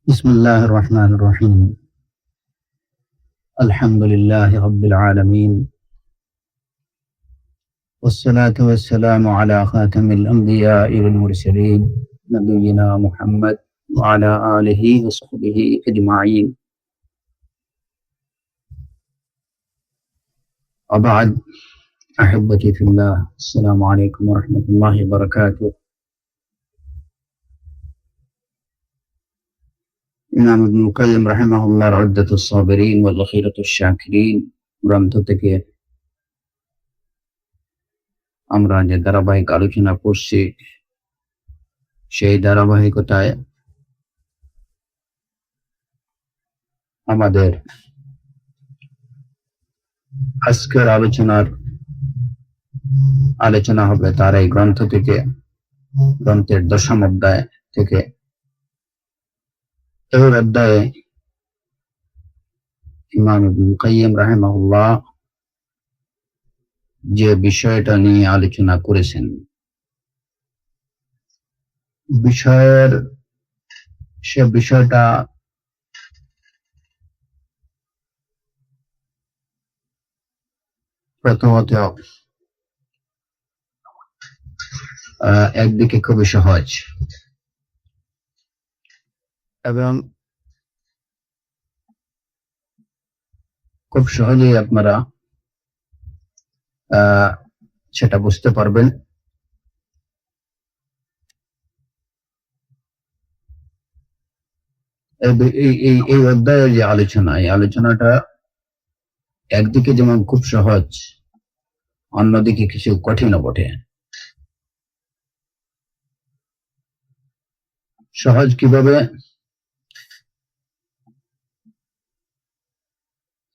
بسم الله الرحمن الرحيم. الحمد لله رب العالمين، والصلاة والسلام على خاتم الأنبياء والمرسلين نبينا محمد وعلى آله وصحبه أجمعين. وبعد، أحبتي في الله، السلام عليكم ورحمة الله وبركاته. ইমাম ইবনুল কাইয়্যিম রাহিমাহুল্লাহর উদ্দাতুস সাবিরিন ওয়া যাখিরাতুশ শাকিরিন গ্রন্থ থেকে আমরা যে ধারাবাহিক আলোচনা করছি, সেই ধারাবাহিকতায় আমাদের আজকের আলোচনা হবে তার এই গ্রন্থ থেকে, গ্রন্থের 10ম অধ্যায় থেকে। এই অধ্যায়ে ইমাম ইবনুল কাইয়্যিম রাহিমাহুল্লাহ যে বিষয়টা নিয়ে আলোচনা করেছেন, সে বিষয়টা প্রথমত একদিকে খুবই সহজ এবং খুব সহজেই আপনারা সেটা বুঝতে পারবেন। এই অধ্যায়ের যে আলোচনা, এই আলোচনাটা একদিকে যেমন খুব সহজ, অন্যদিকে কিছু কঠিনও বটে। সহজ কিভাবে?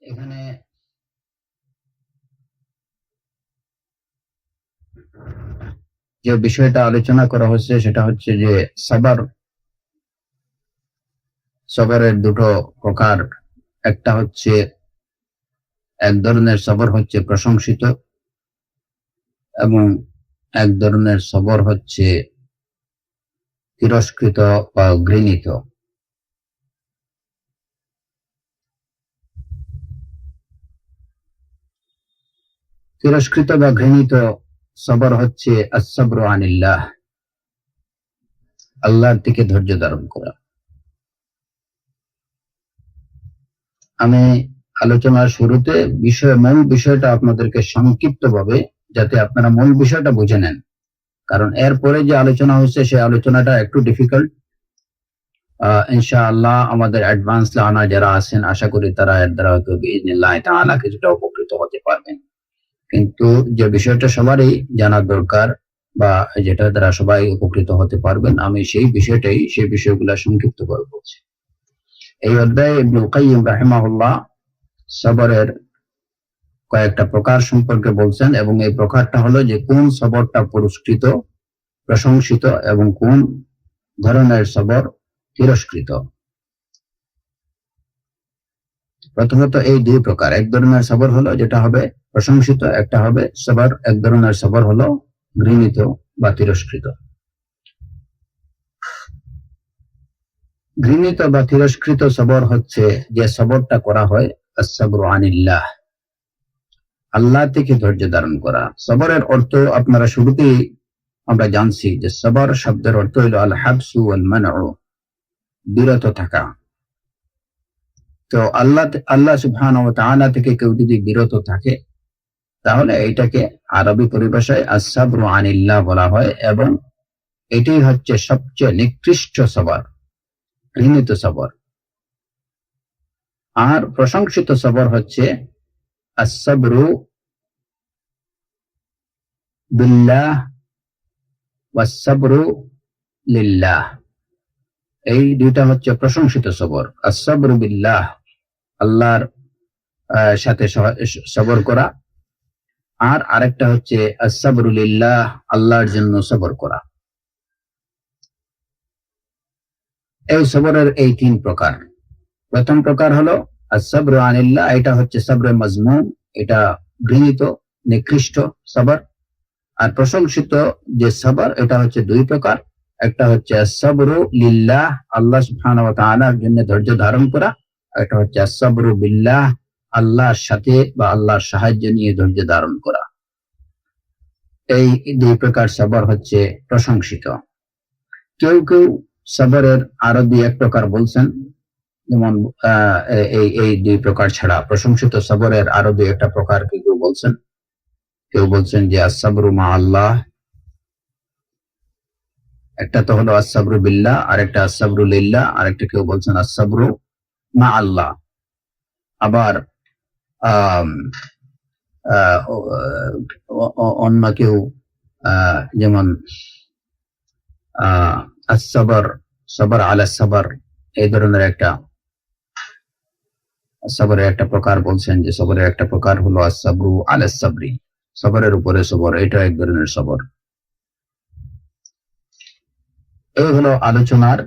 এখানে যে বিষয়টা আলোচনা করা হচ্ছে সেটা হচ্ছে যে সবরের দুটো প্রকার। একটা হচ্ছে, এক ধরনের সবর হচ্ছে প্রশংসিত এবং এক ধরনের সবর হচ্ছে তিরস্কৃত বা ঘৃণিত। তিরস্কৃত বা ঘৃণিত সবর হচ্ছে আস-সাবরু আনিল্লাহ, আল্লাহর থেকে ধৈর্য ধারণ করা। আমি আলোচনার শুরুতে মূল বিষয়টা আপনাদেরকে সংক্ষিপ্তভাবে, যাতে আপনারা মূল বিষয়টা বুঝে নেন, কারণ এরপরে যে আলোচনা হচ্ছে সেই আলোচনাটা একটু ডিফিকাল্ট। ইনশাআল্লাহ আমাদের অ্যাডভান্স লার্নার যারা আছেন, আশা করি তারা এর দ্বারা হয়তো বিইজনিল্লাহ তাআলা কিছুটা উপকৃত হতে পারবেন। কিন্তু যে বিষয়টা সবারই জানা দরকার বা যেটা দ্বারা সবাই উপকৃত হতে পারবেন, আমি সেই বিষয়গুলো সংক্ষিপ্ত করে বলছি। এই অধ্যায়ে ইবনুল কাইয়্যিম রাহিমাহুল্লাহ সবরের কয়েকটা প্রকার সম্পর্কে বলছেন, এবং এই প্রকারটা হলো যে কোন সবরটা পুরস্কৃত, প্রশংসিত, এবং কোন ধরনের সবর তিরস্কৃত। প্রথমত এই দুই প্রকার, এক ধরনের সবর হলো যেটা হবে প্রশংসিত, এক ধরনের সবর হলো ঘৃণিত বা তিরস্কৃত। ঘৃণিত বা তিরস্কৃত সবর হচ্ছে যে সবরটা করা হয় আস-সাবরু আনিল্লাহ, আল্লাহ থেকে ধৈর্য ধারণ করা। সবরের অর্থ আপনারা শুরুতেই আমরা জানছি যে সবর শব্দের অর্থ হলো আল হাবসু ওয়াল মানউ, বিরত থাকা। তো আল্লাহ সুবহানাহু ওয়া তাআলা থেকে কেউ যদি বিরত থাকে, তাহলে এটাকে আরবি পরিভাষায় আস-সাবরু আনিল্লাহ বলা হয়, এবং এটাই হচ্ছে সবচেয়ে নিকৃষ্ট সবর, ঘৃণিত সবর। আর প্রশংসিত সবর হচ্ছে আস-সাবরু বিল্লাহ ওয়াস-সাবরু লিল্লাহ। এই দুইটা হচ্ছে প্রশংসিত সবর। আস-সাবরু বিল্লাহ, আল্লাহর সাথে সবর করা, আর আরেকটা হচ্ছে আস-সাবরু লিল্লাহ, আল্লাহর জন্য সবর করা। এই সবরের এই তিন প্রকার। প্রথম প্রকার হলো আস-সাবরু আনিল্লাহ, এটা হচ্ছে সবরে মাজমুম, এটা ঘৃণিত নিকৃষ্ট সবর। আর প্রশংসিত যে সবর, এটা হচ্ছে দুই প্রকার। একটা হচ্ছে আস-সাবরু লিল্লাহ, আল্লাহ সুবহানাহু ওয়া তাআলার জন্য ধৈর্য ধারণ করা, আর একটা হচ্ছে আস-সাবরু বিল্লাহ, আল্লাহর সাথে বা আল্লাহর সাহায্য নিয়ে ধৈর্য ধারণ করা। এই দুই প্রকার সবর হচ্ছে প্রশংসিত। কেউ কেউ সবরের আরো দুই এক প্রকার বলছেন, যেমন এই দুই প্রকার ছাড়া প্রশংসিত সবরের আরো দুই একটা প্রকার কেউ বলছেন। কেউ বলছেন যে আস-সাবরু মা আল্লাহ, একটা তো হলো আস-সাবরু বিল্লাহ, আর একটা আস-সাবরু লিল্লাহ, আর একটা কেউ বলছেন আস-সাবরু মা আল্লাহ। আবার অন্য কেউ যেমন আস-সাবর, সবর আলা সাবর, এই ধরনের একটা সবরের একটা প্রকার বলছেন, যে সবরের একটা প্রকার হলো আস-সাবরু আলা সাবরি, সবরের উপরে সবর, এটা এক ধরনের সবর। এই হলো আলোচনার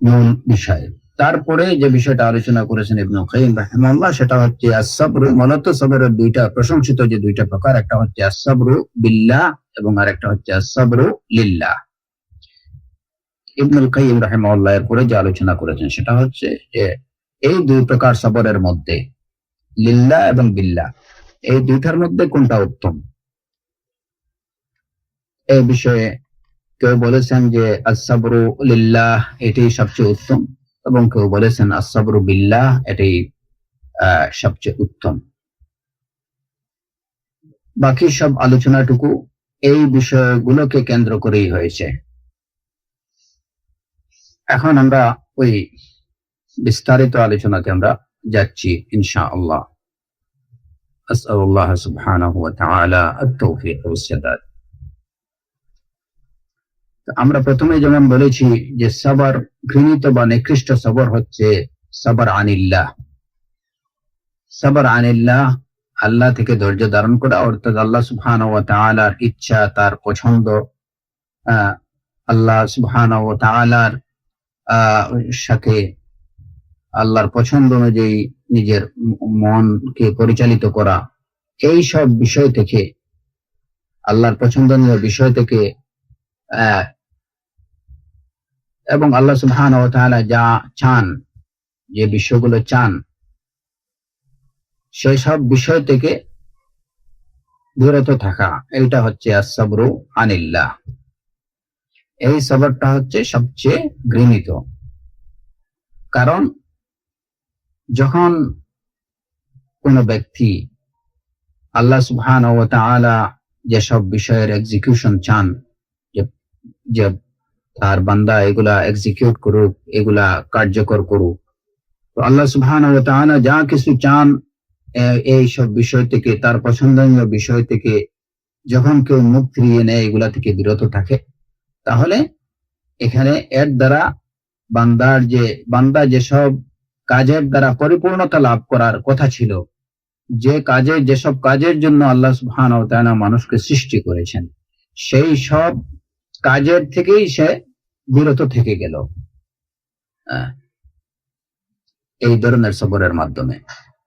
মূল বিষয়। তারপরে যে বিষয়টা আলোচনা করেছেন ইবনুল কাইয়িম রাহিমাহুল্লাহ, সেটা হচ্ছে আস-সাবরু, মূলত সবরের দুইটা প্রশংসিত যে দুইটা প্রকার, একটা হচ্ছে আস-সাবরু বিল্লাহ এবং আরেকটা হচ্ছে আস-সাবরু লিল্লাহ। ইবনুল কাইয়িম রাহিমাহুল্লাহ এর পরে যে আলোচনা করেছেন সেটা হচ্ছে যে এই দুই প্রকার সবরের মধ্যে, লিল্লাহ এবং বিল্লাহ, এই দুইটার মধ্যে কোনটা উত্তম। এই বিষয়ে কেউ বলেছেন যে আস-সাবরু লিল্লাহ এটাই সবচেয়ে উত্তম, এবং কেউ বলেছেন আস-সাবরু বিল্লাহ এটাই সবচেয়ে উত্তম। বাকি সব আলোচনাটুকু এই বিষয়গুলোকে কেন্দ্র করেই হয়েছে। এখন আমরা ওই বিস্তারিত আলোচনাতে আমরা যাচ্ছি ইনশাআল্লাহ। আসআলুল্লাহ সুবহানাহু ওয়া তাআলা আত-তাওফীক ওয়াস সাদাদ। আমরা প্রথমে যেমন বলেছি যে সবর, ঘৃণিত বা নিকৃষ্ট সবর হচ্ছে সবর আনিল্লাহ। সবর আনিল্লাহ, আল্লাহ থেকে ধৈর্য ধারণ করা, অর্থাৎ আল্লাহ সুবহানাহু ওয়া তাআলার ইচ্ছা, তার পছন্দ, আল্লাহ সুবহানাহু ওয়া তাআলার সাথে আল্লাহর পছন্দ অনুযায়ী নিজের মনকে পরিচালিত করা, এই সব বিষয় থেকে, আল্লাহর পছন্দনীয় বিষয় থেকে, এবং আল্লাহ সুবহানাহু ওয়া তাআলা যা চান, যে বিষয়গুলো চান, সেই সব বিষয় থেকে বিরত থাকা, এটা হচ্ছে আস-সাবরু আনিল্লাহ। এই সবরটা হচ্ছে সবচেয়ে ঘৃণিত। কারণ যখন কোন ব্যক্তি আল্লাহ সুবহানাহু ওয়া তাআলা যেসব বিষয়ের এক্সিকিউশন চান, যে তার বান্দা এগুলা এক্সিকিউট করুক, এগুলা কার্যকর করুক, তো আল্লাহ সুবহানাহু ওয়া তাআলা যা কিছু চান এই সব বিষয় থেকে, তার পছন্দনীয় বিষয় থেকে যখন কেউ মুখ ফিরিয়ে নেয়, এগুলা থেকে বিরত থাকে, তাহলে এখানে এর দ্বারা বান্দা যেসব কাজের দ্বারা পরিপূর্ণতা লাভ করার কথা ছিল, যেসব কাজের জন্য আল্লাহ সুবহানাহু ওয়া তাআলা মানুষকে সৃষ্টি করেছেন, সেই সব কাজের থেকেই সে বিরত থেকে গেল এই ধরনের সবরের মাধ্যমে।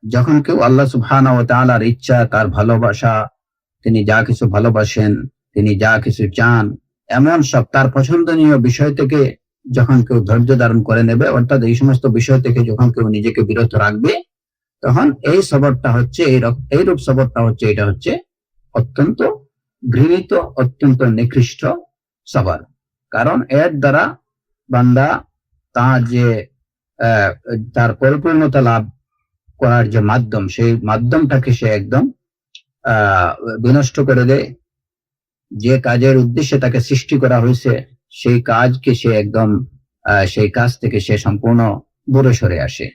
যখন কেউ আল্লাহ সুবহানাহু ওয়া তাআলার ইচ্ছা, তার ভালোবাসা, তিনি যা কিছু ভালোবাসেন, তিনি যা কিছু চান, এমন সব তার পছন্দনীয় বিষয় থেকে যখন কেউ ধৈর্য ধারণ করে নেবে, অর্থাৎ এই সমস্ত বিষয় থেকে যখন কেউ নিজেকে বিরত রাখবে, তখন এই সবরটা হচ্ছে, এইরূপ সবরটা হচ্ছে, এটা হচ্ছে অত্যন্ত ঘৃণিত, অত্যন্ত নিকৃষ্ট সবর। কারণ এর দ্বারা বান্দা তার পরিপূর্ণতা লাভ করার যে মাধ্যম, সেই মাধ্যমটাকে সে একদম বিনষ্ট করে দেয়। যে কাজের উদ্দেশ্যে তাকে সৃষ্টি করা হয়েছে, সেই কাজকে সে একদম, সেই কাজ থেকে সে সম্পূর্ণ দূরে সরে আসে।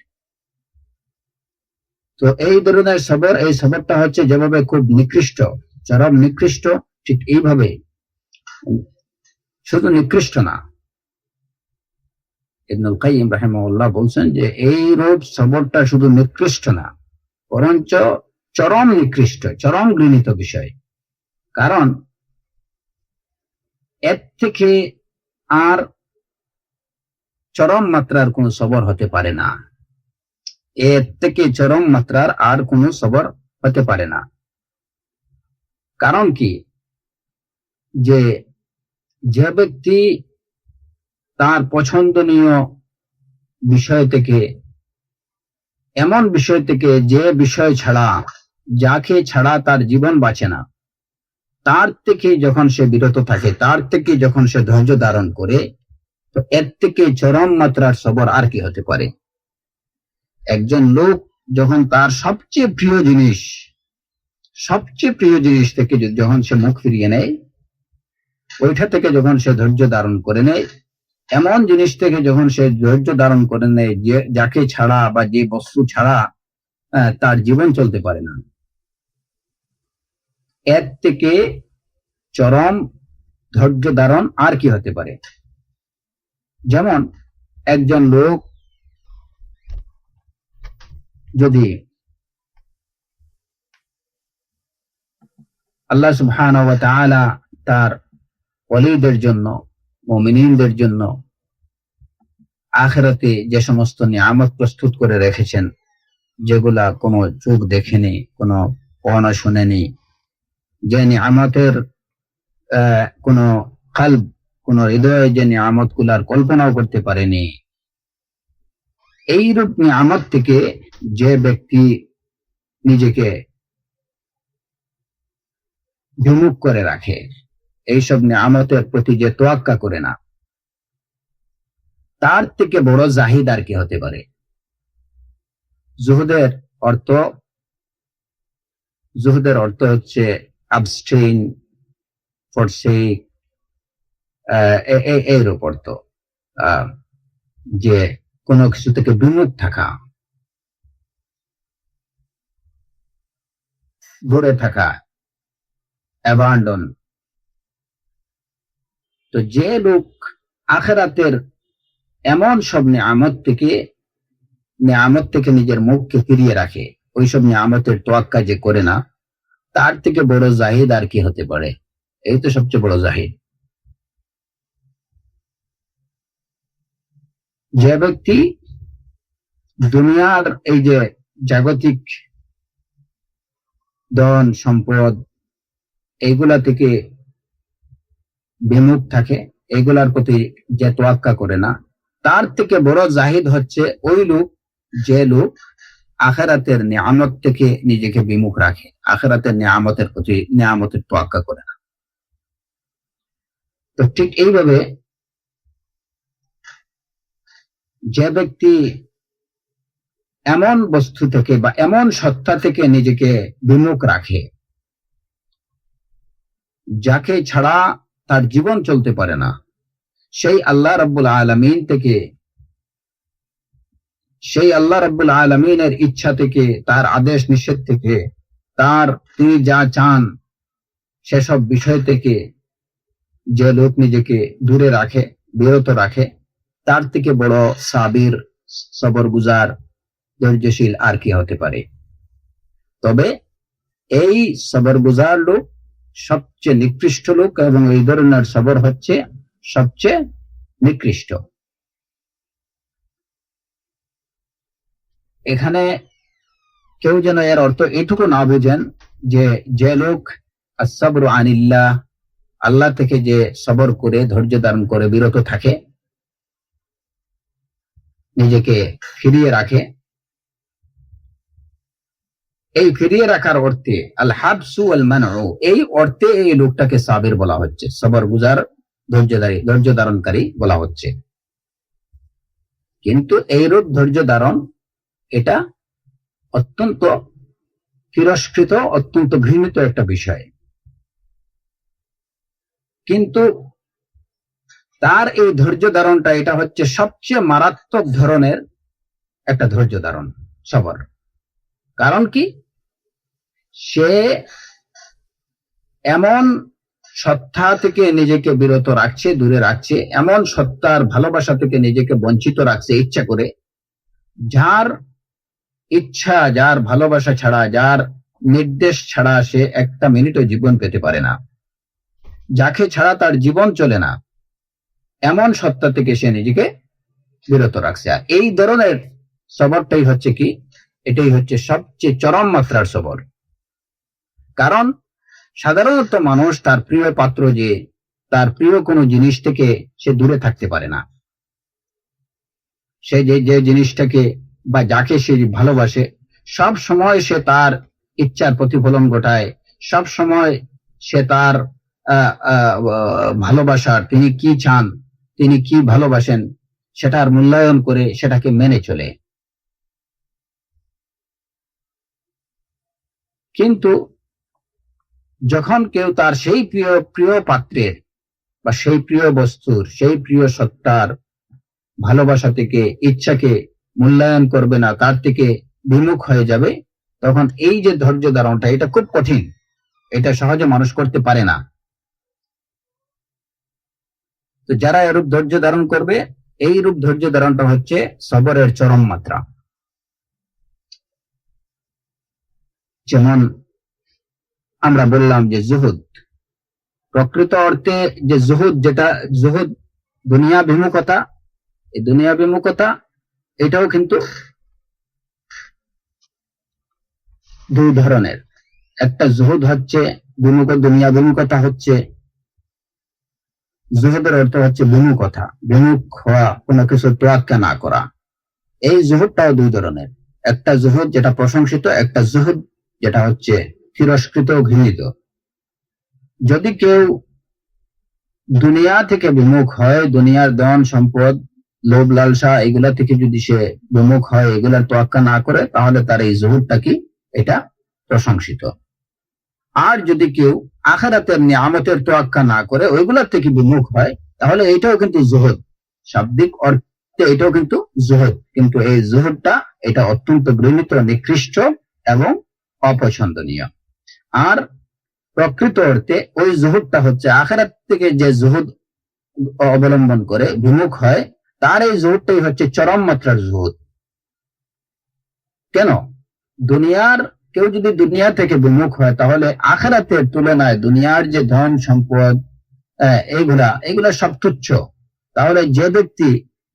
তো এই ধরনের সবর, এই সবরটা হচ্ছে যেভাবে খুব নিকৃষ্ট, চরম নিকৃষ্ট, ঠিক এইভাবে শুধু নিকৃষ্ট না, ইবনুল কাইয়িম রাহিমাহুল্লাহ বলছেন যে এই রূপ সবরটা শুধু নিকৃষ্ট না, বরঞ্চ চরম নিকৃষ্ট, চরম ঘৃণিত বিষয়। কারণ এর থেকে আর চরম মাত্রার কোন সবর হতে পারে না, এর থেকে চরম মাত্রার আর কোন সবর হতে পারে না। কারণ কি, যে ব্যক্তি তার পছন্দনীয় বিষয় থেকে, এমন বিষয় থেকে যে বিষয় ছাড়া, যাকে ছাড়া তার জীবন বাঁচে না, তার থেকে যখন সে বিরত থাকে, তার থেকে যখন সে ধৈর্য ধারণ করে, তো এর থেকে চরম মাত্রার সবর আর কি হতে পারে। একজন লোক যখন তার সবচেয়ে প্রিয় জিনিস থেকে যখন সে মুখ ফিরিয়ে নেয়, ওইটা থেকে যখন সে ধৈর্য ধারণ করে নেয়, এমন জিনিস থেকে যখন সে ধৈর্য ধারণ করে নেয় যে যাকে ছাড়া বা যে বস্তু ছাড়া তার জীবন চলতে পারে না, এর থেকে চরম ধৈর্য ধারণ আর কি হতে পারে। যেমন একজন লোক যদি আল্লাহ সুবহানাহু ওয়া তাআলা তার ওয়ালিদের জন্য, মুমিনদের জন্য আখিরাতে যে সমস্ত নিয়ামত প্রস্তুত করে রেখেছেন, যেগুলা কোনো চোখ দেখেনি, কোনো কানে শুনেনি, যে নিয়ামতের কোনো কলব, কোনো হৃদয়ে যে নিয়ামত গুলার কল্পনাও করতে পারেনি, এইরূপ নিয়ামত থেকে যে ব্যক্তি নিজেকে বিমুখ করে রাখে, এইসব নিয়ামতের প্রতি যে তোয়াক্কা করে না, তার থেকে বড় জাহিদ আর কি হতে পারে। জুহুদের অর্থ হচ্ছে abstain, forsake, এইরূপ অর্থ, যে কোনো কিছু থেকে বিমুখ থাকা, দূরে থাকা, অ্যাবান্ডন। তো যে লোক আখিরাতের এমন সব নিয়ামত থেকে নিজের মুখকে ফিরিয়ে রাখে, ওইসব নিয়ামতের তোয়াক্কা যে করে না, তার থেকে বড় জাহিদ আর কি হতে পারে। এই তো সবচেয়ে বড় জাহিদ। যে ব্যক্তি দুনিয়ার এই যে জাগতিক ধন সম্পদ এইগুলা থেকে বিমুখ থাকে, এগুলার প্রতি যে তোয়াক্কা করে না, তার থেকে বড় জাহিদ হচ্ছে ওই লোক যে লোক আখিরাতের নিয়ামত থেকে নিজেকে বিমুখ রাখে, আখিরাতের নিয়ামতের প্রতি নিয়ামতের তোয়াক্কা করে না। তো ঠিক এইভাবে যে ব্যক্তি এমন বস্তু থেকে বা এমন সত্তা থেকে নিজেকে বিমুখ রাখে, যাকে ছাড়া তার জীবন চলতে পারে না, সেই আল্লাহ রাব্বুল আলামিনের ইচ্ছা থেকে, তার আদেশ নিষেধ থেকে, তিনি যা চান সেসব বিষয় থেকে যে লোক নিজেকে দূরে রাখে, বিরত রাখে, তার থেকে বড় সাবির, সবরগুজার, ধৈর্যশীল আর কি হতে পারে। তবে এই সবরগুজার লোক সবচেয়ে নিকৃষ্ট লোক, এবং এই ধরনের সবর হচ্ছে সবচেয়ে নিকৃষ্ট। এখানে কেউ যেন এর অর্থ এটুকু না বুঝেন যে লোক আস-সাবরু আনিল্লাহ, আল্লাহ থেকে যে সবর করে, ধৈর্য ধারণ করে বিরত থাকে, নিজেকে ফিরিয়ে রাখে, এই ফিরিয়ে রাখার অর্থে আল হাবসু ওয়াল মানউ, এই অর্থে এই লোকটাকে সাবির বলা হচ্ছে, সবর গুজার, ধৈর্য ধারণকারী বলা হচ্ছে। কিন্তু এইরূপ ধৈর্য ধারণ এটা অত্যন্ত তিরস্কৃত, অত্যন্ত ঘৃণিত একটা বিষয়। কিন্তু তার এই ধৈর্য ধারণটা, এটা হচ্ছে সবচেয়ে মারাত্মক ধরনের একটা ধৈর্য ধারণ, সবর। কারণ কি, সে এমন সত্তা থেকে নিজেকে বিরত রাখছে, দূরে রাখছে, এমন সত্তার ভালোবাসা থেকে নিজেকে বঞ্চিত রাখছে ইচ্ছা করে, যার ইচ্ছা, যার ভালোবাসা ছাড়া, যার নির্দেশ ছাড়া সে একটা মিনিটও জীবন পেতে পারে না, যাকে ছাড়া তার জীবন চলে না, এমন সত্তা থেকে সে নিজেকে বিরত রাখছে। আর এই ধরনের সবরটাই হচ্ছে কি, এটাই হচ্ছে সবচেয়ে চরম মাত্রার সবর। কারণ সাধারণত মানুষ তার প্রিয় পাত্র, যে তার প্রিয় কোনো জিনিস থেকে সে দূরে থাকতে পারে না, সে যে যে জিনিসটাকে বা যাকে সে ভালোবাসে সব সময় সে তার ইচ্ছার প্রতিফলন ঘটায়, সব সময় সে তার ভালোবাসার, তিনি কি চান, তিনি কি ভালোবাসেন সেটার মূল্যায়ন করে সেটাকে মেনে চলে। কিন্তু যখন কেউ তার সেই প্রিয় প্রিয় পাত্রের বা সেই প্রিয় বস্তুর, সেই প্রিয় সত্তার ভালোবাসা থেকে, ইচ্ছাকে মূল্যায়ন করবে না, তার থেকে বিমুখ হয়ে যাবে, তখন এই যে ধৈর্য ধারণটা, এটা খুব কঠিন, এটা সহজে মানুষ করতে পারে না। তো যারা এরূপ ধৈর্য ধারণ করবে, এই রূপ ধৈর্য ধারণটা হচ্ছে সবরের চরম মাত্রা। যেমন আমরা বললাম যে জুহুদ, প্রকৃত অর্থে যে জুহুদ, যেটা জুহুদ দুনিয়া বিমুখতা, এই দুনিয়া বিমুখতা এটাও কিন্তু দুই ধরনের। একটা জুহুদ হচ্ছে দুনিয়া বিমুখতা, হচ্ছে জুহুদের অর্থ হচ্ছে বিমুখতা, বিমুখ হওয়া, কোনো কিছু তোয়াক্কা না করা। এই জুহুদটাও দুই ধরনের, একটা জুহুদ যেটা প্রশংসিত, একটা জুহুদ যেটা হচ্ছে তিরস্কৃত, ঘৃণিত। যদি কেউ দুনিয়া থেকে বিমুখ হয়, দুনিয়ার ধন সম্পদ, লোভ লালসা, এগুলা থেকে যদি সে বিমুখ হয়, এগুলার তোয়াক্কা না করে, তাহলে তার এই জুহুদটা কি, এটা প্রশংসিত। আর যদি কেউ আখিরাতের নিয়ামতের তোয়াক্কা না করে ওইগুলার থেকে বিমুখ হয়, তাহলে এটাও কিন্তু জুহুদ, শাব্দিক অর্থে এটাও কিন্তু জুহুদ, কিন্তু এই জুহুদটা এটা অত্যন্ত ঘৃণিত, নিকৃষ্ট এবং অপছন্দনীয়। আর প্রকৃত অর্থে ওই জুহুদটা হচ্ছে আখিরাত থেকে যে জুহুদ অবলম্বন করে বিমুখ হয়, তার এই জুহুদটাই হচ্ছে চরম মাত্রার জুহুদ। কেন? দুনিয়ার কেউ যদি দুনিয়া থেকে বিমুখ হয়, তাহলে আখিরাতের তুলনায় দুনিয়ার যে ধন সম্পদ, এগুলা সব তুচ্ছ। তাহলে যে ব্যক্তি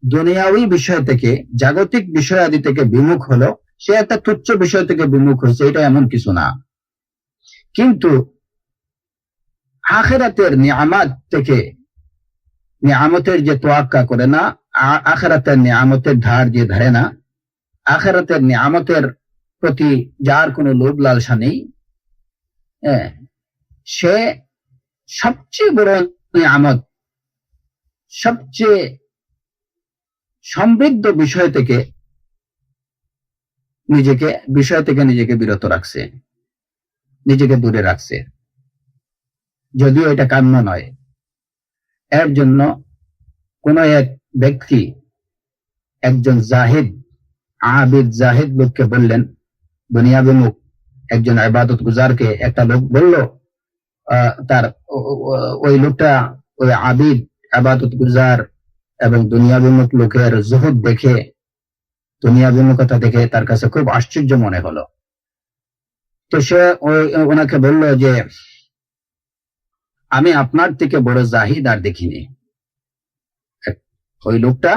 দুনিয়াবী বিষয় থেকে, জাগতিক বিষয়াদি থেকে বিমুখ হলো, সে একটা তুচ্ছ বিষয় থেকে বিমুখ হয়েছে, এটা এমন কিছু না। কিন্তু আখিরাতের নিয়ামত থেকে, নিয়ামতের যে তোয়াক্কা করে না, আখিরাতের নিয়ামতের ধার যে ধারে না, আখিরাতের নিয়ামতের প্রতি যার কোনো লোভ লালসা নেই, সে সবচেয়ে বড় নিয়ামত, সবচেয়ে সমৃদ্ধ বিষয় থেকে নিজেকে বিরত রাখছে, নিজেকে দূরে রাখছে, যদিও এটা কাম্য নয়। এর জন্য কোন এক ব্যক্তি, একজন জাহিদ, আবিদ জাহিদ লোককে বললেন, দুনিয়া বিমুখ একজন ইবাদত গুজারকে একটা লোক বলল, তার ওই লোকটা, ওই আবিদ ইবাদত গুজার এবং দুনিয়া বিমুখ লোকের জুহুদ দেখে, দুনিয়া বিমুখতা দেখে তার কাছে খুব আশ্চর্য মনে হলো। তো সে ওনাকে বলল যে, আমি আপনার থেকে বড় জাহিদ আর দেখিনি। ওই লোকটা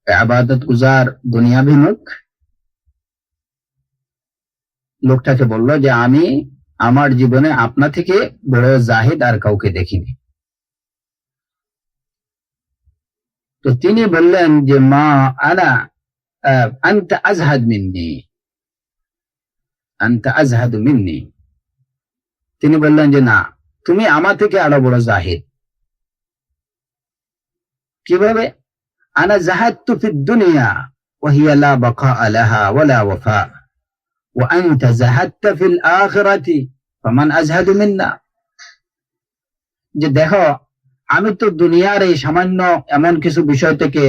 ইবাদত গুজার, দুনিয়া বিমুখ লোকটাকে বলল যে, আমি আমার জীবনে আপনা থেকে বড় জাহিদ আর কাউকে দেখিনি। তো তিনি বললেন যে, মা আনা আনতা আজহাদ মিন্নি, আনতা আজহাদু মিন্নি। তিনি বললেন যে, না, তুমি আমার থেকে আরো বড় জাহিদ। কিভাবে? আনা জাহাদতু ফিদ দুনিয়া ওয়া হিয়া লা বাকা লাহা ওয়া লা ওয়াফা ওয়া আনতা জাহাদতা ফিল আখিরাতি ফামান আজহাদু মিন্না। যে দেখো, আমি তো দুনিয়ার এই সামান্য এমন কিছু বিষয় থেকে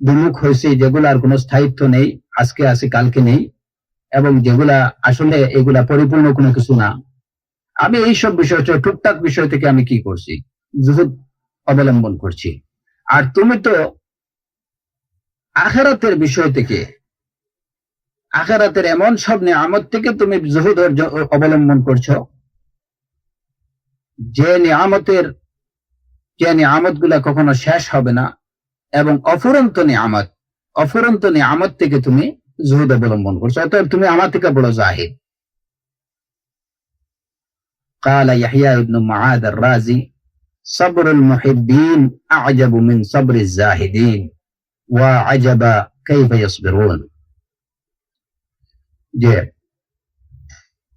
বিমুখ হয়েছি যেগুলার কোনো স্থায়িত্ব নেই, আজকে আছে কালকে নেই, এবং যেগুলা আসলে এগুলা পরিপূর্ণ কোনো কিছু না। আমি এইসব বিষয়, টুকটাক বিষয় থেকে আমি কি করছি, জুহুদ অবলম্বন করছি। আর তুমি তো আখিরাতের বিষয় থেকে, আখিরাতের এমন সব নিয়ামত থেকে তুমি জুহুদ অবলম্বন করছো, যে নিয়ামত গুলা কখনো শেষ হবে না, এবং অফুরন্ত নিয়ামত থেকে তুমি জুহুদ অবলম্বন করছো। অতএব তুমি আমার থেকে বড় জাহিদ। قال يحيى بن معاذ الرازي صبر المحبين أعجب من صبر الزاهدين। ওয়া আজাবা কাইফা ইয়াসবিরুন, যে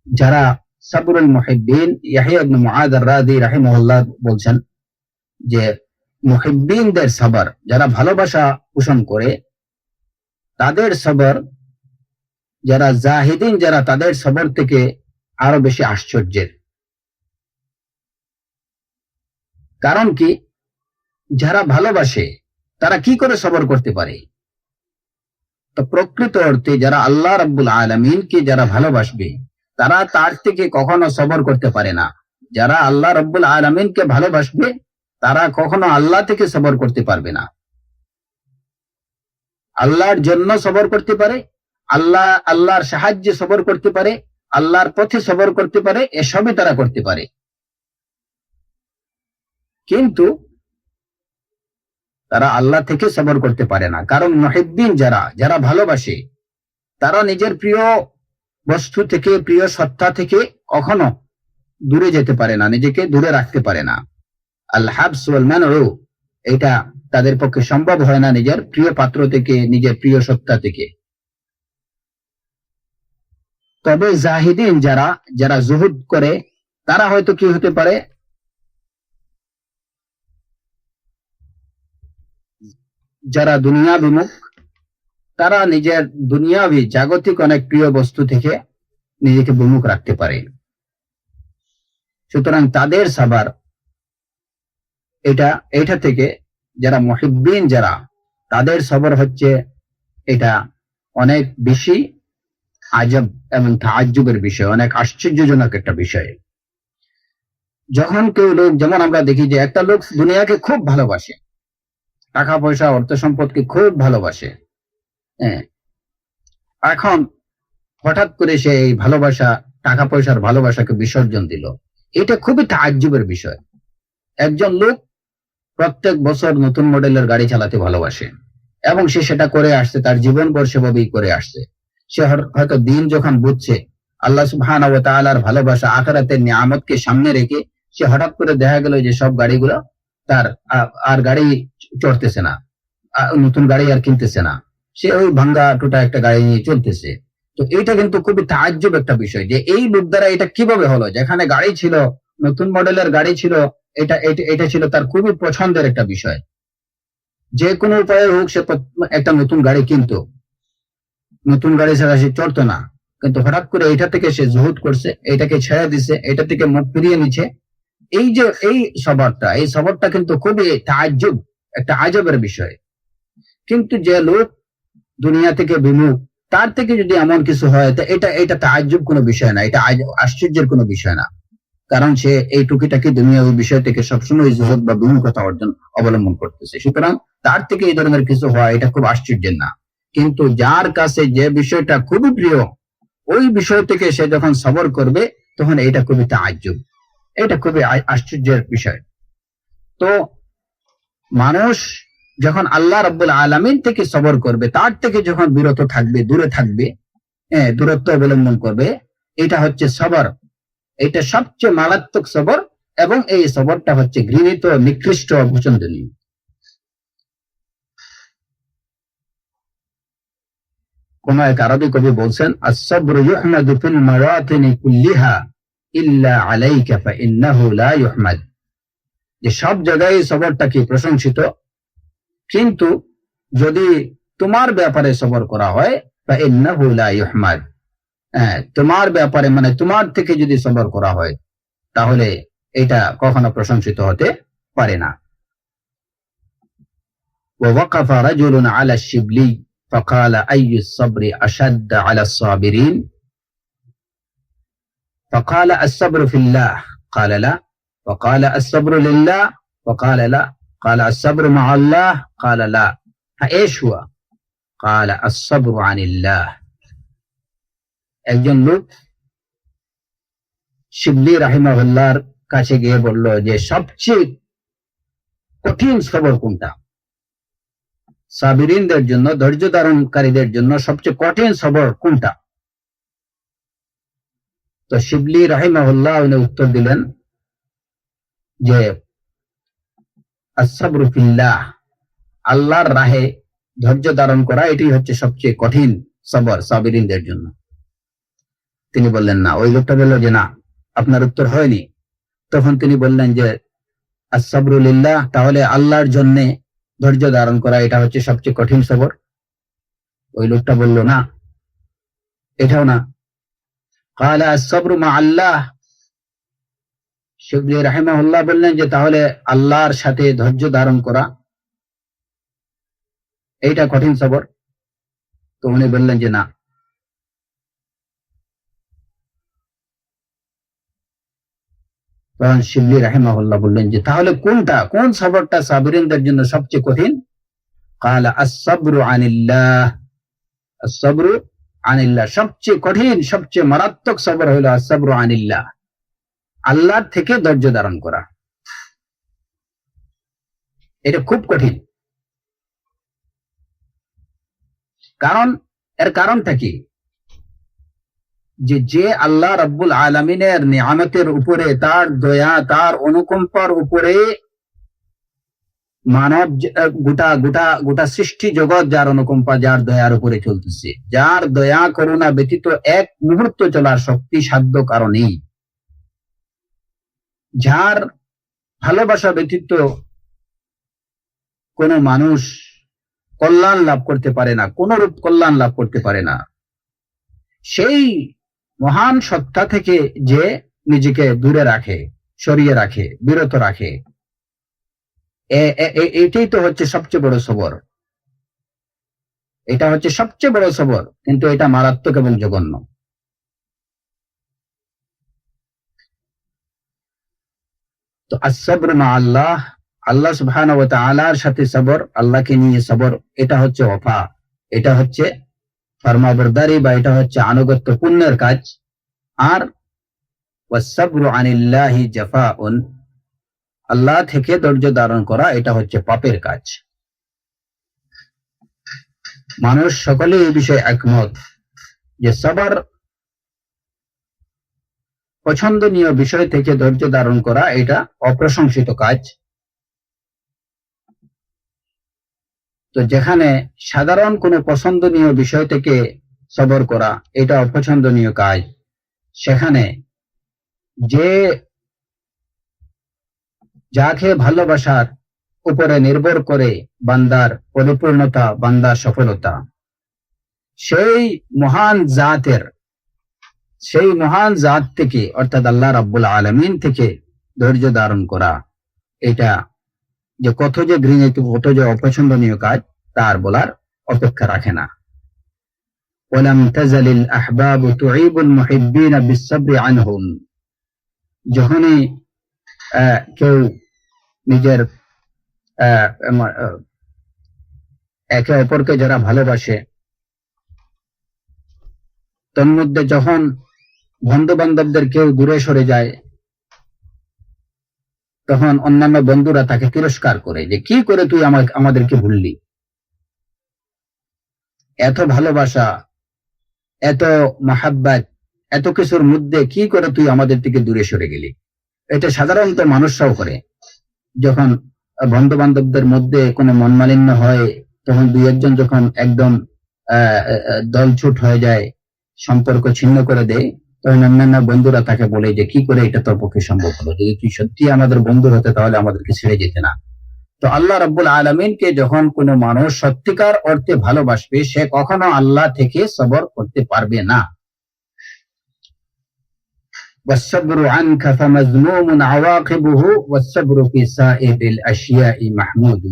যারা সাবরুল মুহিব্বিন, ইয়াহইয়া ইবনে মুআদ আর-রাদি রাহিমাহুল্লাহ বলছেন যে মুহিব্বিনদের সবর, যারা ভালোবাসা পোষণ করে তাদের সবর, যারা জাহিদিন যারা তাদের সবর থেকে আরো বেশি আশ্চর্যের। কারণ কি, যারা ভালোবাসে তারা কি করে সবর করতে পারে? তো প্রকৃত অর্থে যারা আল্লাহ রাব্বুল আলামিনকে যারা ভালোবাসবে তারা তার থেকে কখনো সবর করতে পারে না। যারা আল্লাহ রাব্বুল আলামিনকে ভালোবাসবে তারা কখনো আল্লাহ থেকে সবর করতে পারবে না। আল্লাহর জন্য সবর করতে পারে, আল্লাহর সাহায্যে সবর করতে পারে, আল্লাহর পথে সবর করতে পারে, এসবই তারা করতে পারে। কিন্তু তারা আল্লাহ থেকে সবর করতে পারে না। কারণ মুহিব্বিন যারা ভালোবাসে তারা নিজের প্রিয় বস্তু থেকে, প্রিয় সত্তা থেকে কখনো দূরে যেতে পারে না, নিজেকে দূরে রাখতে পারে না। আল হাবস ওয়াল মানউ, এটা তাদের পক্ষে সম্ভব হয় না নিজের প্রিয় পাত্র থেকে, নিজের প্রিয় সত্তা থেকে। তবে জাহিদিন যারা জুহুদ করে তারা হয়তো কি হতে পারে, যারা দুনিয়া বিমুখ, তারা নিজের দুনিয়াবি জাগতিক অনেক প্রিয় বস্তু থেকে নিজেকে বিমুখ রাখতে পারে। সুতরাং তাদের সাবার এটা থেকে, যারা মুহিব্বিন তাদের সবর হচ্ছে এটা অনেক বেশি আজব এবং তাআজ্জুবের বিষয়, অনেক আশ্চর্যজনক একটা বিষয়। যখন কেউ লোক, যেমন আমরা দেখি যে একটা লোক দুনিয়াকে খুব ভালোবাসে, টাকা পয়সা অর্থ সম্পদকে খুব ভালোবাসে, এখন হঠাৎ করে সে এই ভালোবাসা, টাকা পয়সার ভালোবাসাকে বিসর্জন দিল, এটা খুবই তাআজ্জুবের বিষয়। একজন লোক প্রত্যেক বছর নতুন মডেলের গাড়ি চালাতে ভালোবাসে এবং সে সেটা করে আসছে, তার জীবনভর সেভাবেই করে আসছে। সে হয়তো দিন যখন বুঝছে আল্লাহ সুবহানাহু ওয়া তাআলার ভালোবাসা, আখিরাতের নিয়ামতকে সামনে রেখে সে হঠাৎ করে দেখা গেল যে সব গাড়িগুলো তার আর গাড়ি চড়তেছে না, নতুন গাড়ি আর কিনতেছে না, সে ওই ভাঙ্গা টুটা একটা গাড়ি নিয়ে চলতেছে। তো এটা কিন্তু খুবই তাআজ্জুব একটা বিষয় যে এই লোক দ্বারা এটা কিভাবে হলো, যেখানে গাড়ি ছিল, নতুন মডেলের গাড়ি ছিল, এটা ছিল তার খুবই পছন্দের একটা বিষয়। যে কোনো উপায়ে হোক সে একটা নতুন গাড়ি কিনতো, নতুন গাড়ি ছাড়া সে চড়তো না। কিন্তু হঠাৎ করে এটা থেকে সে জুহুদ করছে, এটাকে ছেড়ে দিছে, এটা থেকে মুখ ফিরিয়ে নিচ্ছে। এই যে এই সবরটা কিন্তু খুবই তাআজ্জুব, একটা আজবের বিষয়। কিন্তু যে লোক দুনিয়া থেকে বিমুখ, তার থেকে যদি এমন কিছু হয় তো এটা তাআজ্জুব কোনো বিষয় না, এটা আশ্চর্যের কোনো বিষয় না। কারণ সে এই টুকিটাকি দুনিয়ার বিষয় থেকে সবসময় জুহুদ বা বিমুখতা অবলম্বন করতেছে। সুতরাং তার থেকে এই ধরনের কিছু হয় এটা খুব আশ্চর্যের না। কিন্তু যার কাছে যে বিষয়টা খুবই প্রিয়, ওই বিষয় থেকে সে যখন সবর করবে তখন এটা খুবই তাআজ্জুব, এটা খুবই আশ্চর্যের বিষয়। তো মানুষ যখন আল্লাহ রাব্বুল আলামিন থেকে সবর করবে, তার থেকে যখন বিরত থাকবে, দূরে থাকবে, দূরত্ব অবলম্বন করবে, এটা হচ্ছে সবর। এটা সবচেয়ে মারাত্মক সবর এবং এই সবরটা হচ্ছে ঘৃণিত, নিকৃষ্ট, অপছন্দনীয়। কোন এক আরবি কবি বলছেন, আস-সাবরু ইউহমাদু ফিল মাওয়াতিনি কুল্লিহা ইল্লা আলাইকা ফাইন্নাহু লা ইউহমাদ, যে সব জায়গায় সবরটা কি প্রশংসিত, কিন্তু যদি তোমার ব্যাপারে সবর করা হয় ফাইন্নাহু লা ইউহমাদ, তোমার ব্যাপারে মানে তোমার থেকে যদি সবর করা হয় তাহলে এটা কখনো প্রশংসিত হতে পারে না। ووقف رجل على الشبلي فقال أي الصبر أشد على الصابرين فقال الصبر في الله قال لا وقال الصبر لله وقال لا قال الصبر مع الله قال لا فإيش هو قال الصبر عن الله। একজন লোক শিবলি রাহিমাহুল্লাহর কাছে গিয়ে বলল যে সবচেয়ে কঠিন সবর কোনটা, সাবিরিনদের জন্য, ধৈর্য ধারণকারীদের জন্য সবচেয়ে কঠিন সবর কোনটা? তো শিবলি রাহিমাহুল্লাহ উনি উত্তর দিলেন যে আস-সাবরু ফিল্লাহ, আল্লাহর রাহে ধৈর্য ধারণ করা এটি হচ্ছে সবচেয়ে কঠিন সবর সাবিরিনদের জন্য। তিনি বললেন না। ওই লোকটা বলল যে না, আপনার উত্তর হয়নি। তখন তিনি বললেন যে আসসাবরু লিল্লাহ, তাহলে আল্লাহর জন্য ধৈর্য ধারণ করা এটা হচ্ছে সবচেয়ে কঠিন সবর। ওই লোকটা বলল না, এটাও না। ক্বালা আসসাবরু মা আল্লাহ, শিবলি রাহিমাহুল্লাহ বললেন যে তাহলে আল্লাহর সাথে ধৈর্য ধারণ করা এইটা কঠিন সবর। তো উনি বললেন যে না। তখন শিবলি রাহিমাহুল্লাহ বললেন যে তাহলে কোন সবরটা সাবিরিনদের জন্য সবচেয়ে কঠিন? ক্বালা আসসাবরু আনিল্লাহ, আসসাবরু আনিল্লাহ, সবচেয়ে কঠিন সবচেয়ে মারাত্মক সবর হলো আসসাবরু আনিল্লাহ, আল্লাহর থেকে ধৈর্য ধারণ করা। এটা খুব কঠিন। এর কারণটা কি? যে আল্লাহ রাব্বুল আলামিনের নিয়ামতের উপরে, তার দয়া, তার অনুকম্পার উপরে মানব গোটা সৃষ্টি জগৎ যার অনুকম্পা, যার দয়ার উপরে চলতেছে, যার দয়া করুণা ব্যতীত এক মুহূর্ত চলার শক্তি সাধ্য কারণেই, যার ভালোবাসা ব্যতীত কোন মানুষ কল্যাণ লাভ করতে পারে না, কোন রূপ কল্যাণ লাভ করতে পারে না, সেই মহান সত্তা থেকে যে নিজেকে দূরে রাখে, সরিয়ে রাখে, বিরত রাখে, এটাই তো হচ্ছে সবচেয়ে বড় সবর। এটা হচ্ছে সবচেয়ে বড় সবর, কিন্তু এটা মারাত্মক এবং জঘন্য। তো আসসাবরু মা আল্লাহ, আল্লাহ সুবহানাহু ওয়া তাআলার সাথে সবর, আল্লাহকে নিয়ে সবর, এটা হচ্ছে ওফা, এটা হচ্ছে ফরমাবরদারি, বা এটা হচ্ছে আনুগত্য পুণ্যের কাজ। আর ওয়াসসাবরু আনিল্লাহি জাফাউন, আল্লাহ থেকে ধৈর্য ধারণ করা এটা হচ্ছে পাপের কাজ। মানুষ সকলে এই বিষয়ে একমত যে সবর পছন্দনীয় বিষয় থেকে ধৈর্য ধারণ করা এটা অপ্রশংসিত কাজ। তো যেখানে সাধারণ কোনো পছন্দনীয় বিষয় থেকে সবর করা এটা অপছন্দনীয় কাজ, সেখানে যে যাকে ভালোবাসার উপরে নির্ভর করে বান্দার পরিপূর্ণতা, বান্দার সফলতা, সেই মহান জাত থেকে অর্থাৎ আল্লাহ রাব্বুল আলামিন থেকে ধৈর্য ধারণ করা এটা যে কত যে ঘৃণিত, কত যে অপছন্দনীয় কাজ তার বলার অপেক্ষা রাখে না। ওয়ালাম তাজালিল আহবাবু তুঈবুল মুহিব্বিনা বিসসাবরি আনহুম, যখনই কেউ নিজের একে অপরকে যারা ভালোবাসে, তন্মধ্যে যখন বন্ধু বান্ধবদের কেউ দূরে সরে যায়, তখন অন্যান্য বন্ধুরা তাকে তিরস্কার করে যে কি করে তুই আমাদেরকে ভুললি, এত ভালোবাসা, এত মাহাব্বত, এত কিছুর মধ্যে কি করে তুই আমাদের থেকে দূরে সরে গেলি। এটা সাধারণত মানুষরাও করে। যখন বন্ধু বান্ধবদের মধ্যে কোনো মনমালিন্য হয়, তখন দুই একজন যখন একদম দলছুট হয়ে যায়, সম্পর্ক ছিন্ন করে দেয়, তখন অন্যান্য বন্ধুরা তাকে বলে যে কি করে এটা তোর পক্ষে সম্ভব হলো, যদি তুই সত্যি আমাদের বন্ধু হতে তাহলে আমাদেরকে ছেড়ে যেতে না। তো আল্লাহ রাব্বুল আলামিনকে যখন কোনো মানুষ সত্যিকার অর্থে ভালোবাসবে, সে কখনো আল্লাহ থেকে সবর করতে পারবে না। والصبر عنك فمذموم عواقبه والصبر في سائر الاشياء محمود।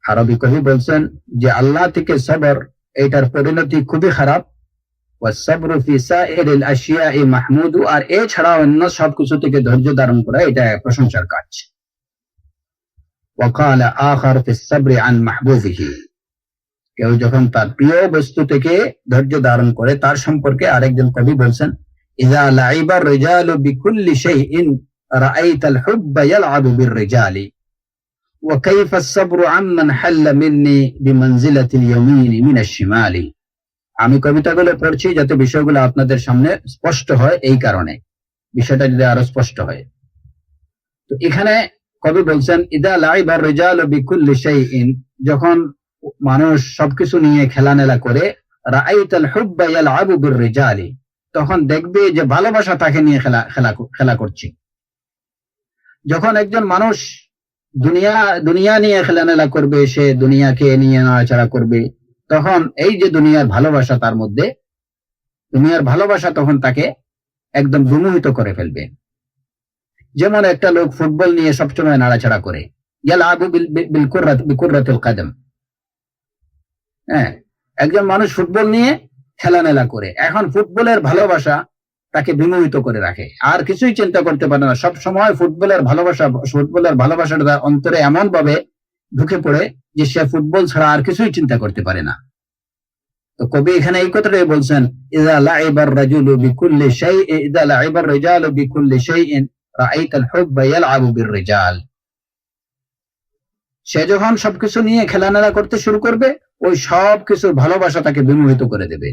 আরবি কবি বলছেন যে আল্লাহ থেকে সবর এটার পরিণতি খুবই খারাপ। والصبر في سائر الاشياء محمود, আর এছাড়া অন্য সবকিছু থেকে ধৈর্য ধারণ করা এটা প্রশংসার কাজ। وقال آخر في الصبر عن محبوبه, কেউ যখন তার প্রিয় বস্তু থেকে ধৈর্য ধারণ করে তার সম্পর্কে আরেকজন কবি বলছেন ইযা লাইবা রিজালু বিকুল্লি শাইইন রাআইতাল হুব্বা ইয়ালআবু বিররিজালি ওয়া কাইফা আস-সাবরু আম্মান হাল্লা মিন্নি বিমানজিলাতিল ইয়ামিন মিনাশ শিমালি। আমি কবিতাগুলো পড়ছি যাতে বিষয়গুলো আপনাদের সামনে স্পষ্ট হয়, এই কারণে বিষয়টা যদি আরো স্পষ্ট হয়। তো এখানে কবি বলছেন ইদা লাইবা রিজালু বিকুল্লি শাইইন, যখন মানুষ সবকিছু নিয়ে খেলানেলা করে, রাআইতাল হুব্বা ইয়ালআবু বিররিজালি, তখন দেখবে যে ভালোবাসা তাকে নিয়ে খেলা করছে। যখন একজন মানুষ দুনিয়া নিয়ে খেলানেলা করবে, সে দুনিয়াকে নিয়ে নাড়াচাড়া করবে, তখন এই যে দুনিয়ার ভালোবাসা তার মধ্যে, দুনিয়ার ভালোবাসা তখন তাকে একদম বিমোহিত করে ফেলবে। যেমন একটা লোক ফুটবল নিয়ে সবসময় নাড়াচাড়া করে, ইয়ালআবু বিকুররাতিল কদম, হ্যাঁ, একজন মানুষ ফুটবল নিয়ে খেলানেলা করে, এখন ফুটবলের ভালোবাসা তাকে বিমোহিত করে রাখে, আর কিছুই চিন্তা করতে পারে না। সব সময় ফুটবলের ভালোবাসাটা অন্তরে এমন ভাবে ঢুকে পড়ে যে সে ফুটবল ছাড়া আর কিছুই চিন্তা করতে পারে না। তো কবি এখানে এই কথাটাই বলছেন, ইযা লাইবার রাজুলু বিকুল্লি শাইইন, ইযা লাইবার রিজালু বিকুল্লি শাইইন রাআইতাল হুব্বা ইয়ালআবু বিররিজাল। সে যখন সবকিছু নিয়ে খেলানেলা করতে শুরু করবে, ওই সব কিছুর ভালোবাসা তাকে বিমোহিত করে দেবে,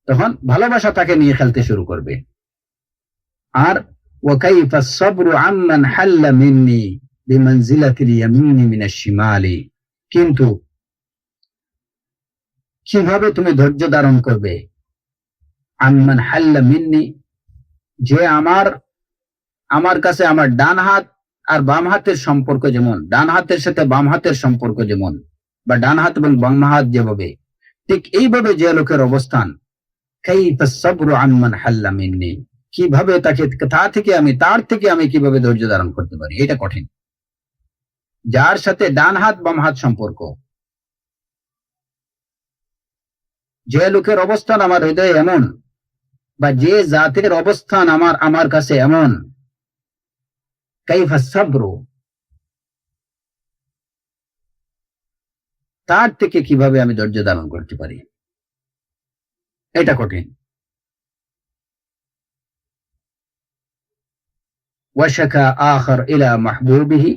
তখন ভালোবাসা তাকে নিয়ে খেলতে শুরু করবে। আর ওয়া কাইফা সাবরু আম্মান হাল্লা মিন্নি বিমানজিলাতিল ইয়ামিনি মিনাশ শিমালি, কিন্তু কিভাবে তুমি ধৈর্য ধারণ করবে, আম্মান হাল্লা মিন্নি, যে আমার কাছে আমার ডান হাত আর বাম হাতের সম্পর্ক যেমন, ডান হাতের সাথে বাম হাতের সম্পর্ক যেমন, বা ডান হাত এবং বাম হাত যেভাবে, ঠিক এইভাবে যে লোকের অবস্থান, কাইফা সাবরু আম্মান হাল্লা মিন্নি, কিভাবে তার থেকে আমি কিভাবে ধৈর্য ধারণ করতে পারি, এটা কঠিন। যার সাথে ডান হাত বাম হাত সম্পর্ক, যে লোকের অবস্থান আমার হৃদয়ে এমন, বা যে জাতের অবস্থান আমার কাছে এমন, কাইফা সাবরু, তার থেকে কিভাবে আমি ধৈর্য ধারণ করতে পারি, এটা কঠিন। ওয়াশাকা আখার ইলা মাহবুবিহি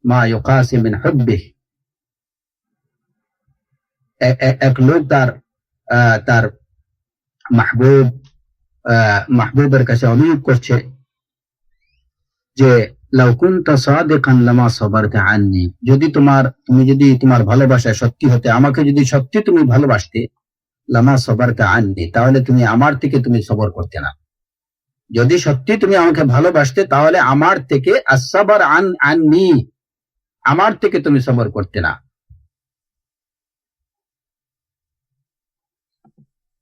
মা ইউকাসি মিন হুব্বিহি, এক লোক তার মাহবুবের কাছে অনুরোধ করছে যে লাউ কুনতা সাদিকান লামা সাবারতা আন্নি, তুমি যদি তোমার ভালোবাসা সত্যি হতে, আমাকে যদি সত্যি তুমি ভালোবাসতে, লামা সাবারতা আন্নি, তাহলে তুমি আমার থেকে তুমি সবর করতে না। যদি সত্যি তুমি আমাকে ভালোবাসতে, তাহলে আমার থেকে আসসাবার আন্নি, আমার থেকে তুমি সবর করতে না।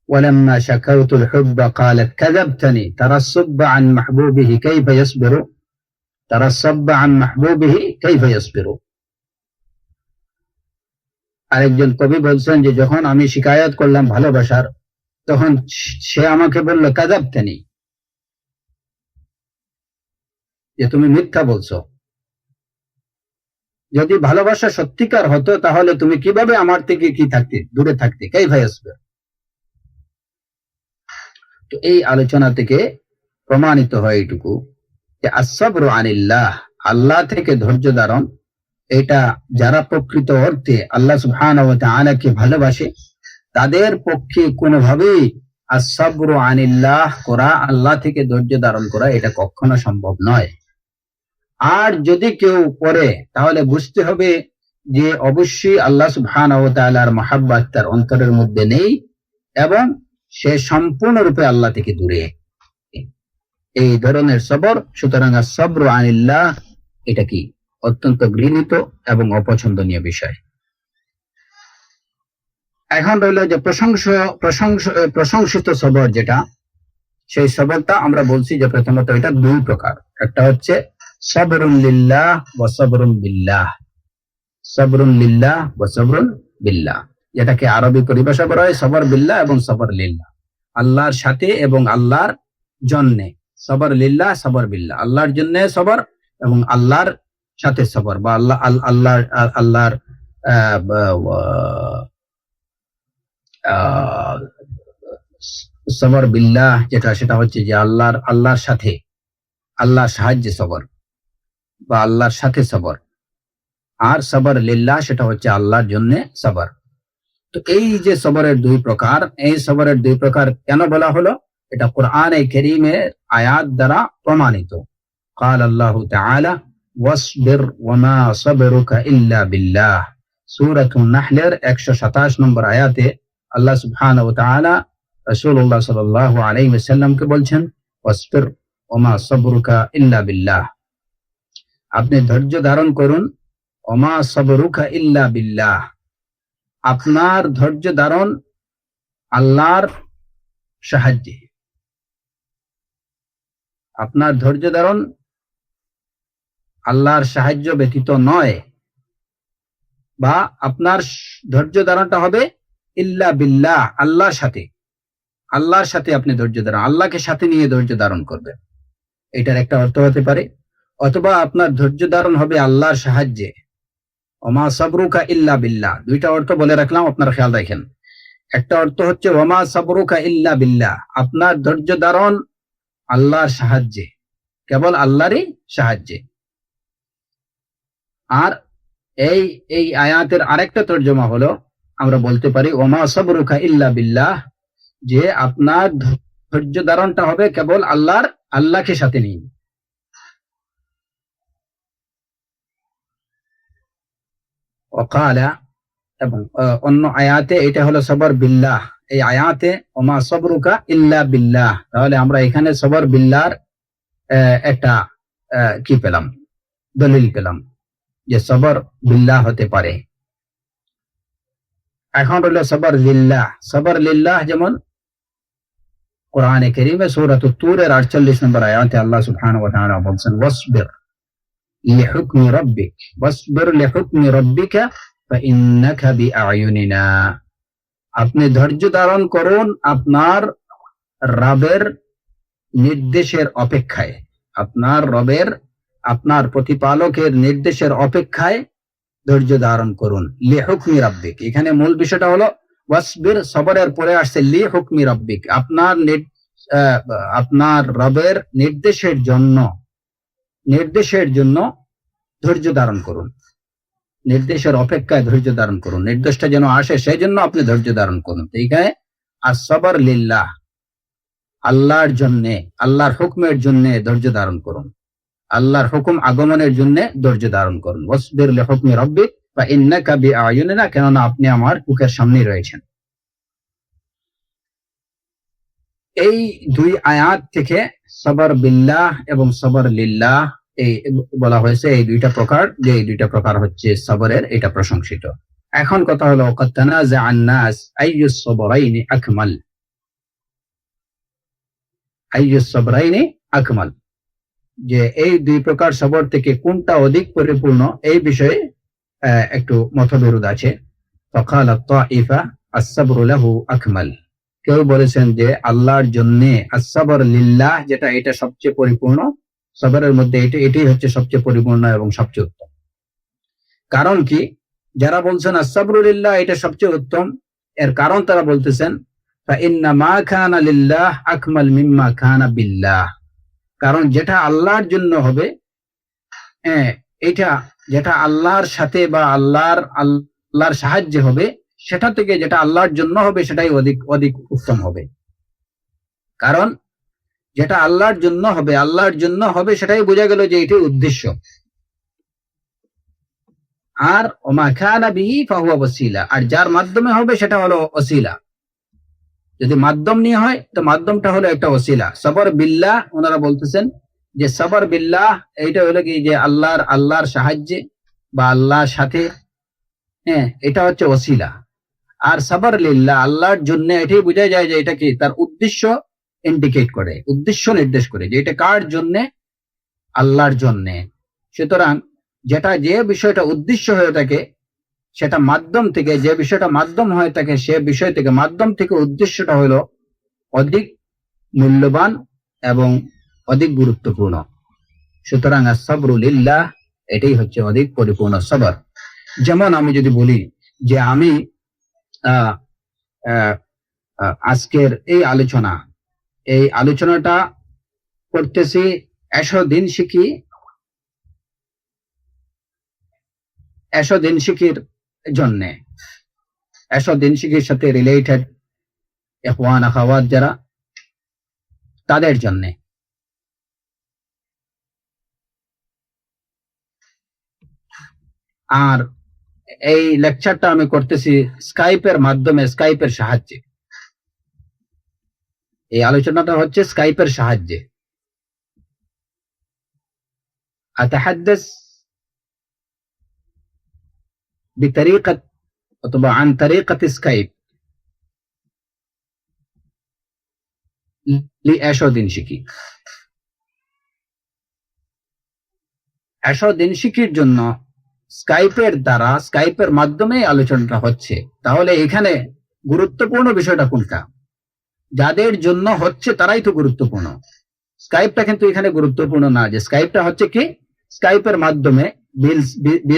ولما شكوت الحب قالت كذبتني ترى الصب عن محبوبه كيف يصبر ترى الصب عن محبوبه كيف يصبر। আরেকজন কবি বলছেন যে যখন আমি শিকায়ত করলাম ভালোবাসার, তখন সে আমাকে বলল কাযাবতানি, যে তুমি মিথ্যা বলছো। যদি ভালোবাসা সত্যিকার হতো, তাহলে তুমি কিভাবে আমার থেকে দূরে থাকতে, কাইফা ইয়াসবির। তো এই আলোচনা থেকে প্রমাণিত হয় এইটুকু যে আসসাবরু আনিল্লাহ, আল্লাহ থেকে ধৈর্য ধারণ, এটা যারা প্রকৃত অর্থে আল্লাহ সুবহানাহু ওয়া তাআলাকে ভালোবাসে, তাদের পক্ষে কোনোভাবেই আসসাবরু আনিল্লাহ করা, আল্লাহ থেকে ধৈর্য ধারণ করা, এটা কখনো সম্ভব নয়। আর যদি কেউ করে, তাহলে বুঝতে হবে যে অবশ্যই আল্লাহ সুবহানাহু ওয়া তাআলার মহাব্বত তার অন্তরের মধ্যে নেই, এবং সে সম্পূর্ণরূপে আল্লাহ থেকে দূরে, এই ধরনের সবর। সুতরাং আসসাবরু আনিল্লাহ এটা কি অত্যন্ত ঘৃণিত এবং অপছন্দনীয় বিষয়। এখন রইল যে প্রশংসিত সবর, যেটা সেই সবরটা আমরা বলছি যে প্রথমত এটা দুই প্রকার। একটা হচ্ছে সবরুন লিল্লাহ ওয়া সবরুন বিল্লাহ, সবরুন লিল্লাহ ওয়া সবরুন বিল্লাহ, যেটাকে আরবি পরিভাষা করা হয় সবর বিল্লাহ এবং সবর লিল্লাহ, আল্লাহর সাথে এবং আল্লাহর জন্য। সবর লিল্লাহ, সবর বিল্লাহ, আল্লাহর জন্য সবর এবং আল্লাহর সাথে সবর, বা আল্লাহর সবর বিল্লাহ যেটা, সেটা হচ্ছে যে আল্লাহর সাথে, আল্লাহর সাহায্যে সবর বা আল্লাহর সাথে সবর। আর সবর লিল্লাহ সেটা হচ্ছে আল্লাহর জন্য সবর। তো এই যে সবরের দুই প্রকার, এই সবরের দুই প্রকার কেন বলা হলো, এটা কোরআনে কারীমের আয়াত দ্বারা প্রমাণিত। قال الله تعالى ওয়াসবির ওয়ামা সাবরুকা ইল্লা বিল্লাহ। সূরাতুন নাহলের 127 নম্বর আয়াতে আল্লাহ সুবহানাহু ওয়া তাআলা রাসূলুল্লাহ সাল্লাল্লাহু আলাইহি ওয়াসাল্লামকে বলছেন, ওয়াসবির ওয়ামা সাবরুকা ইল্লা বিল্লাহ, আপনি ধৈর্য ধারণ করুন, ওমা সাবরুকা ইল্লা বিল্লাহ, আপনার ধৈর্য ধারণ আল্লাহর সাহায্যে, আপনার ধৈর্য ধারণ আল্লাহর সাহায্য ব্যতীত নয়, বা আপনার ধৈর্য ধারণটা হবে ইল্লা বিল্লাহ, আল্লাহর সাথে, আল্লাহর সাথে আপনি ধৈর্য ধারণ, আল্লাহকে সাথে নিয়ে ধৈর্য ধারণ করবেন। এটার একটা অর্থ হতে পারে। অথবা আপনার ধৈর্য ধারণ হবে আল্লাহর সাহায্যে, ওমা সাবরুকা ইল্লা বিল্লাহ। দুইটা অর্থ বলে রাখলাম, আপনারা খেয়াল রাখেন। একটা অর্থ হচ্ছে ওমা সাবরুকা ইল্লা বিল্লাহ, আপনার ধৈর্য ধারণ আল্লাহর সাহায্যে, কেবল আল্লাহরই সাহায্যে। আর এই এই আয়াতের আরেকটা তর্জমা হলো, আমরা বলতে পারি ওমা সাবরুকা ইল্লা বিল্লাহ, যে আপনার ধৈর্য ধারণটা হবে কেবল আল্লাহকে সাথে নিয়ে। ওয়াকালা, এবং অন্য আয়াতে এটা হলো সবর বিল্লাহ, এই আয়াতে ওমা সাবরুকা ইল্লা বিল্লাহ। তাহলে আমরা এখানে সবর বিল্লাহর একটা কি পেলাম, দলিল পেলাম যে সবর বিল্লাহ হতে পারে। এখন হলো সবর লিল্লাহ। সবর লিল্লাহ যেমন কোরআনে কারীমে সূরাতুত তুরের 48 নম্বর আয়াতে আল্লাহ সুবহানাহু ওয়া তাআলা বলেন, ওয়াসবির লিহুকমি রাব্বিক, ওয়াসবির লিহুকমি রাব্বিকা ফাইন্নাকা বিআয়ুনিনা, আপনি ধৈর্য ধারণ করুন আপনার রবের নির্দেশের অপেক্ষায়, আপনার রবের, আপনার প্রতিপালকের নির্দেশের অপেক্ষায় ধৈর্য ধারণ করুন। লিহুকমি রাব্বিক, এখানে মূল বিষয়টা হলো ওয়াসবির, সবরের পরে আসছে লিহুকমি রাব্বিক, আপনার রবের নির্দেশের জন্য ধৈর্য ধারণ করুন, নির্দেশের অপেক্ষায় ধৈর্য ধারণ করুন, নির্দেশটা যেন আসে সেই জন্য আপনি ধৈর্য ধারণ করুন। এইখানে আসসাবর লিল্লাহ, আল্লাহর জন্যে, আল্লাহর হুকমের জন্য ধৈর্য ধারণ করুন, আল্লাহর হুকুম আগমনের জন্য ধৈর্য ধারণ করুন। ওয়াসবির লিহুকমি রাব্বিক ফাইন্নাকা বিআয়ুনিনা, কেননা আপনি আমার চোখের সামনে রয়েছেন। এই দুই আয়াত থেকে সবর বিল্লাহ এবং সবর লিল্লাহ এই বলা হয়েছে, এই দুইটা প্রকার, যে এই দুইটা প্রকার হচ্ছে সবরের, এটা প্রশংসিত। এখন কথা হলো ক্বাদ তানাযাআন নাস আইয়ুস সবরাইনি আকমাল, আইয়ুস সবরাইনি আকমাল, যে এই দুই প্রকার সবর থেকে কোনটা অধিক পরিপূর্ণ, এই বিষয়ে একটু মতবিরোধ আছে। ফাকালাত তাইফা আস-সাবরু লাহু আকমাল, কেউ বলেছেন যে আল্লাহর জন্য আস-সাবর লিল্লাহ, যেটা এটা সবচেয়ে পরিপূর্ণ, সবরের মধ্যে এটাই হচ্ছে সবচেয়ে পরিপূর্ণ এবং সবচেয়ে উত্তম। কারণ কি, যারা বলছেন আস-সাবরু লিল্লাহ এটা সবচেয়ে উত্তম, এর কারণ তারা বলতেছেন ফাইন্না মা কানা লিল্লাহ আকমাল মিম্মা কানা বিল্লাহ, কারণ যেটা আল্লাহর জন্য হবে, এটা যেটা আল্লাহর সাথে বা আল্লাহর সাহায্যে হবে, সেটা থেকে যেটা আল্লাহর জন্য হবে সেটাই অধিক অধিক উত্তম হবে। কারণ যেটা আল্লাহর জন্য হবে সেটাই বোঝা গেল যে এটাই উদ্দেশ্য। আর ওমা কানা বিহি ফাহুয়া ওয়াসিলা, আর যার মাধ্যমে হবে সেটা হলো ওসিলা। যদি মাধ্যম নিয়ে হয় তো মাধ্যমটা হলো একটা ওসিলা। সবর বিল্লাহ, ওনারা বলতেছেন যে সবর বিল্লাহ এইটা হলো কি, যে আল্লাহর সাহায্যে বা আল্লাহর সাথে, এটা হচ্ছে ওসিলা। আর সবর লিল্লাহ, আল্লাহর জন্য, এটাই বোঝা যায় যে এটা কি, তার উদ্দেশ্য ইন্ডিকেট করে, উদ্দেশ্য নির্দেশ করে যে এটা কার জন্য, আল্লাহর জন্য। সুতরাং যে বিষয়টা উদ্দেশ্য হয়ে থাকে সেটা মাধ্যম থেকে, যে বিষয়টা মাধ্যম হয়ে থাকে সে বিষয় থেকে, মাধ্যম থেকে উদ্দেশ্যটা হলো অধিক মূল্যবান এবং অধিক গুরুত্বপূর্ণ। সুতরাং as-sabru লিল্লাহ এটাই হচ্ছে অধিক পরিপূর্ণ সবর। যেমন আমি যদি বলি যে আমি আজকের এই আলোচনাটা করতেছি 100 দিন শিখির জন্য, 100 দিন শিখির সাথে রিলেটেড ইখওয়ান আখাওয়াত যারা, তাদের জন্য। আর এই লেকচারটা আমি করতেছি স্কাইপের মাধ্যমে, স্কাইপের সাহায্যে। এই আলোচনাটা হচ্ছে স্কাইপের সাহায্যে। আতাহাদ্দাস বিতরিকাত অথবা আন তরিকাত স্কাইপ লি দিন শিখি। দিন শিখির জন্য স্কাইপের দ্বারা, স্কাইপের মাধ্যমে আলোচনাটা হচ্ছে। তাহলে এখানে গুরুত্বপূর্ণ বিষয়টা কোনটা? যাদের জন্য হচ্ছে তারাই তো গুরুত্বপূর্ণ। স্কাইপটা কিন্তু এখানে গুরুত্বপূর্ণ না। যে স্কাইপটা হচ্ছে কি, স্কাইপের মাধ্যমে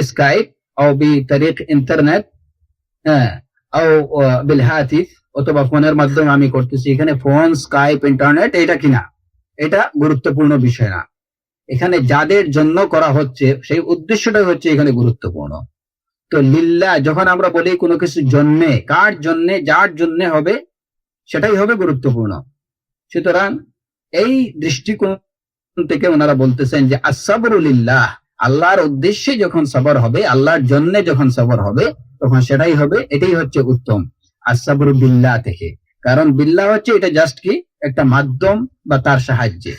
স্কাইপ ও বি তারিখ ইন্টারনেট, হ্যাঁ, ও বিল হাতিফ অথবা ফোনের মাধ্যমে আমি করতেছি। এখানে ফোন, স্কাইপ, ইন্টারনেট এটা কিনা, এটা গুরুত্বপূর্ণ বিষয় না। এখানে যাদের জন্য করা হচ্ছে সেই উদ্দেশ্যটাই হচ্ছে এখানে গুরুত্বপূর্ণ। তো লিল্লাহ যখন আমরা বলি কোনো কিছু জন্যে, কার জন্যে, যার জন্যে হবে সেটাই হবে গুরুত্বপূর্ণ। সুতরাং এই দৃষ্টিকোণ থেকে ওনারা বলতেছেন যে আসসাবরু লিল্লাহ, আল্লাহর উদ্দেশ্যে যখন সবর হবে, আল্লাহর জন্য যখন সবর হবে, তখন সেটাই হবে, এটাই হচ্ছে উত্তম আসসাবরু বিল্লাহ থেকে। কারণ বিল্লাহ হচ্ছে এটা জাস্ট কি একটা মাধ্যম বা তার সাহায্যে।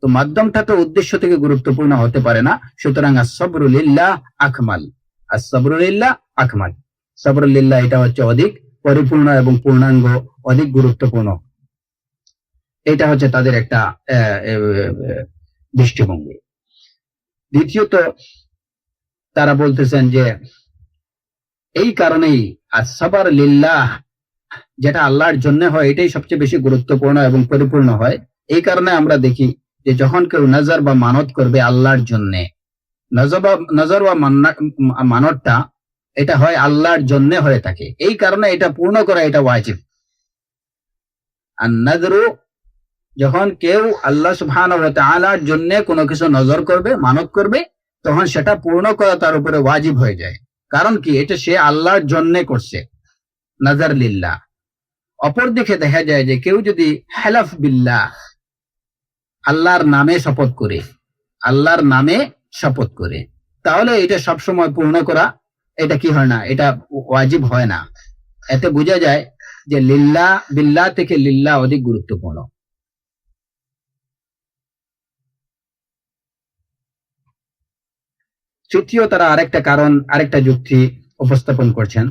তো মাধ্যমটা তো উদ্দেশ্য থেকে গুরুত্বপূর্ণ হতে পারে না। সুতরাং আসসাবরু লিল্লাহ আকমাল, আসসাবরু লিল্লাহ আকমাল, সাবরু লিল্লাহ এটা হচ্ছে অধিক পরিপূর্ণ এবং পূর্ণাঙ্গ, অধিক গুরুত্বপূর্ণ। এটা হচ্ছে তাদের একটা দৃষ্টিভঙ্গি। দ্বিতীয়ত তারা বলতেছেন যে এই কারণেই আসসাবর লিল্লাহ, যেটা আল্লাহর জন্য হয়, এটাই সবচেয়ে বেশি গুরুত্বপূর্ণ এবং পরিপূর্ণ হয়। এই কারণে আমরা দেখি যে যখন কেউ নজর বা মানত করবে আল্লাহর জন্য, নজর বা মানতটা এটা হয় আল্লাহর জন্য হয়ে থাকে। এই কারণে এটা পূর্ণ করা এটা ওয়াজিব। আর নজরু, যখন কেউ আল্লাহ সুবহানাহু ওয়া তাআলার জন্য কোনো কিছু নজর করবে, মানত করবে, তখন সেটা পূর্ণ করা তার উপরে ওয়াজিব হয়ে যায়। কারণ কি, এটা সে আল্লাহর জন্য করছে, নজর লিল্লাহ। অপরদিকে দেখা যায় যে কেউ যদি হালাফ বিল্লাহ, আল্লাহর নামে শপথ করে, আল্লাহর নামে শপথ করে, তাহলে এটা সবসময় পূর্ণ করা এটা কি হয় না, এটা ওয়াজিব হয় না। এতে বোঝা যায় যে লিল্লাহ, বিল্লাহ থেকে লিল্লাহ অধিক গুরুত্বপূর্ণ। তৃতীয় তারা আরেকটা কারণ, আরেকটা যুক্তি উপস্থাপন করছেন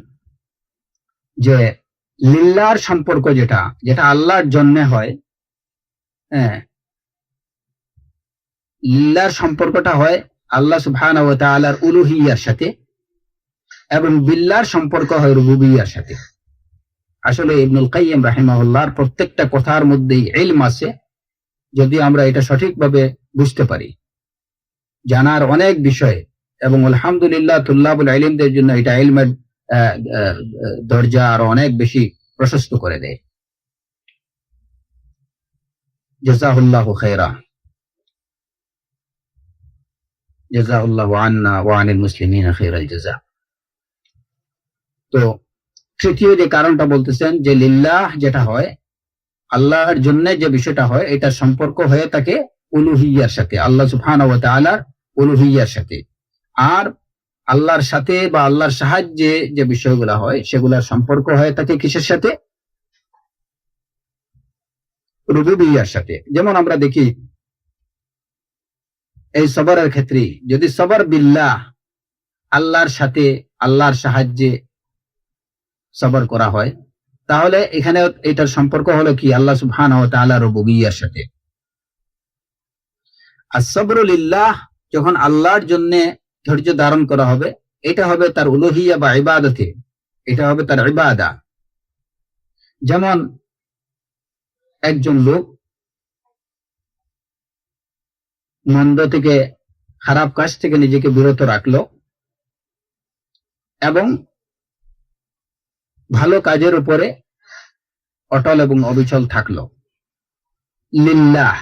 যে লিল্লাহর সম্পর্ক যেটা, যেটা আল্লাহর জন্য হয়, হ্যাঁ, লিল্লাহর সম্পর্কটা হয় আল্লাহ সুবহানাহু ওয়া তাআলার উলুহিয়ার সাথে, এবং বিল্লাহর সম্পর্ক হয় রুবুবিয়ার সাথে। আসলে ইবনুল কাইয়িম রাহিমাহুল্লাহর প্রত্যেকটা কথার মধ্যেই ইলম আছে, যদি আমরা এটা সঠিকভাবে বুঝতে পারি। জানার অনেক বিষয়, এবং আলহামদুলিল্লাহ তুল্লাবুল ইলমদের জন্য এটা ইলমের দরজা আরো অনেক বেশি প্রশস্ত করে দেয়। জাযাহুল্লাহু খায়রা, জাযাহুল্লাহু আন্না ওয়া আনিল মুসলিমিনা খায়রাল জাযা। তো তৃতীয় যে কারণটা বলতেছেন যে লিল্লাহ যেটা হয়, আল্লাহর জন্য যে বিষয়টা হয়, এটা সম্পর্ক হয়ে থাকে উলুহিয়ার সাথে, আল্লাহ সুবহানাহু ওয়া তাআলার উলুহিয়ার সাথে। আর আল্লাহর সাথে বা আল্লাহর সাহায্যে যে বিষয়গুলো হয়, সেগুলোর সম্পর্ক হয়ে থাকে কিসের সাথে? রুবুবিয়ার সাথে। যেমন আমরা দেখি এই সবরের ক্ষেত্রে, যদি সবর বিল্লাহ, আল্লাহর সাথে, আল্লাহর সাহায্যে সবর করা হয়, তাহলে এখানে এটার সম্পর্ক হলো কি, আল্লাহ সুবহানাহু ওয়া তাআলার রুবুবিয়ার সাথে। as-sabru লিল্লাহ, যখন আল্লাহর জন্য ধৈর্য ধারণ করা হবে, এটা হবে তার উলুহিয়া বা ইবাদতে, এটা হবে তার ইবাদা। যেমন একজন লোক মন্দ থেকে, খারাপ কাজ থেকে নিজেকে বিরত রাখলো এবং ভালো কাজের উপরে অটল এবং অবিচল থাকলো লিল্লাহ,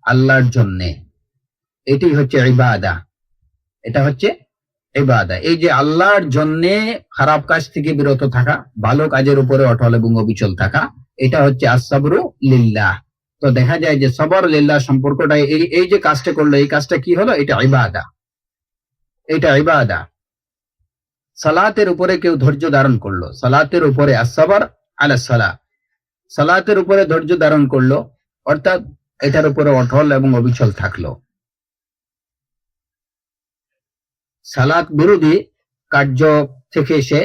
আল্লাহর জন্য, এটি হচ্ছে ইবাদা, এটা হচ্ছে ইবাদা। এই যে আল্লাহর জন্য খারাপ কাজ থেকে বিরত থাকা, ভালো কাজের উপরে অটল এবং অবিচল থাকা, এটা হচ্ছে as-sabru লিল্লাহ। তো দেখা যায় যে সবর লিল্লাহ সম্পর্কটা, এই যে কাজটা করলো, এই কাজটা কি হলো, এটা ইবাদা। এটা ইবাদা। সালাতের উপরে কেউ ধৈর্য ধারণ করলো, সালাতের উপরে আসসাবর আলা সালাহ, সালাতের উপরে ধৈর্য ধারণ করলো, অর্থাৎ এটার উপরে অটল এবং অবিচল থাকলো, সালাত বিরোধী কার্য থেকে সে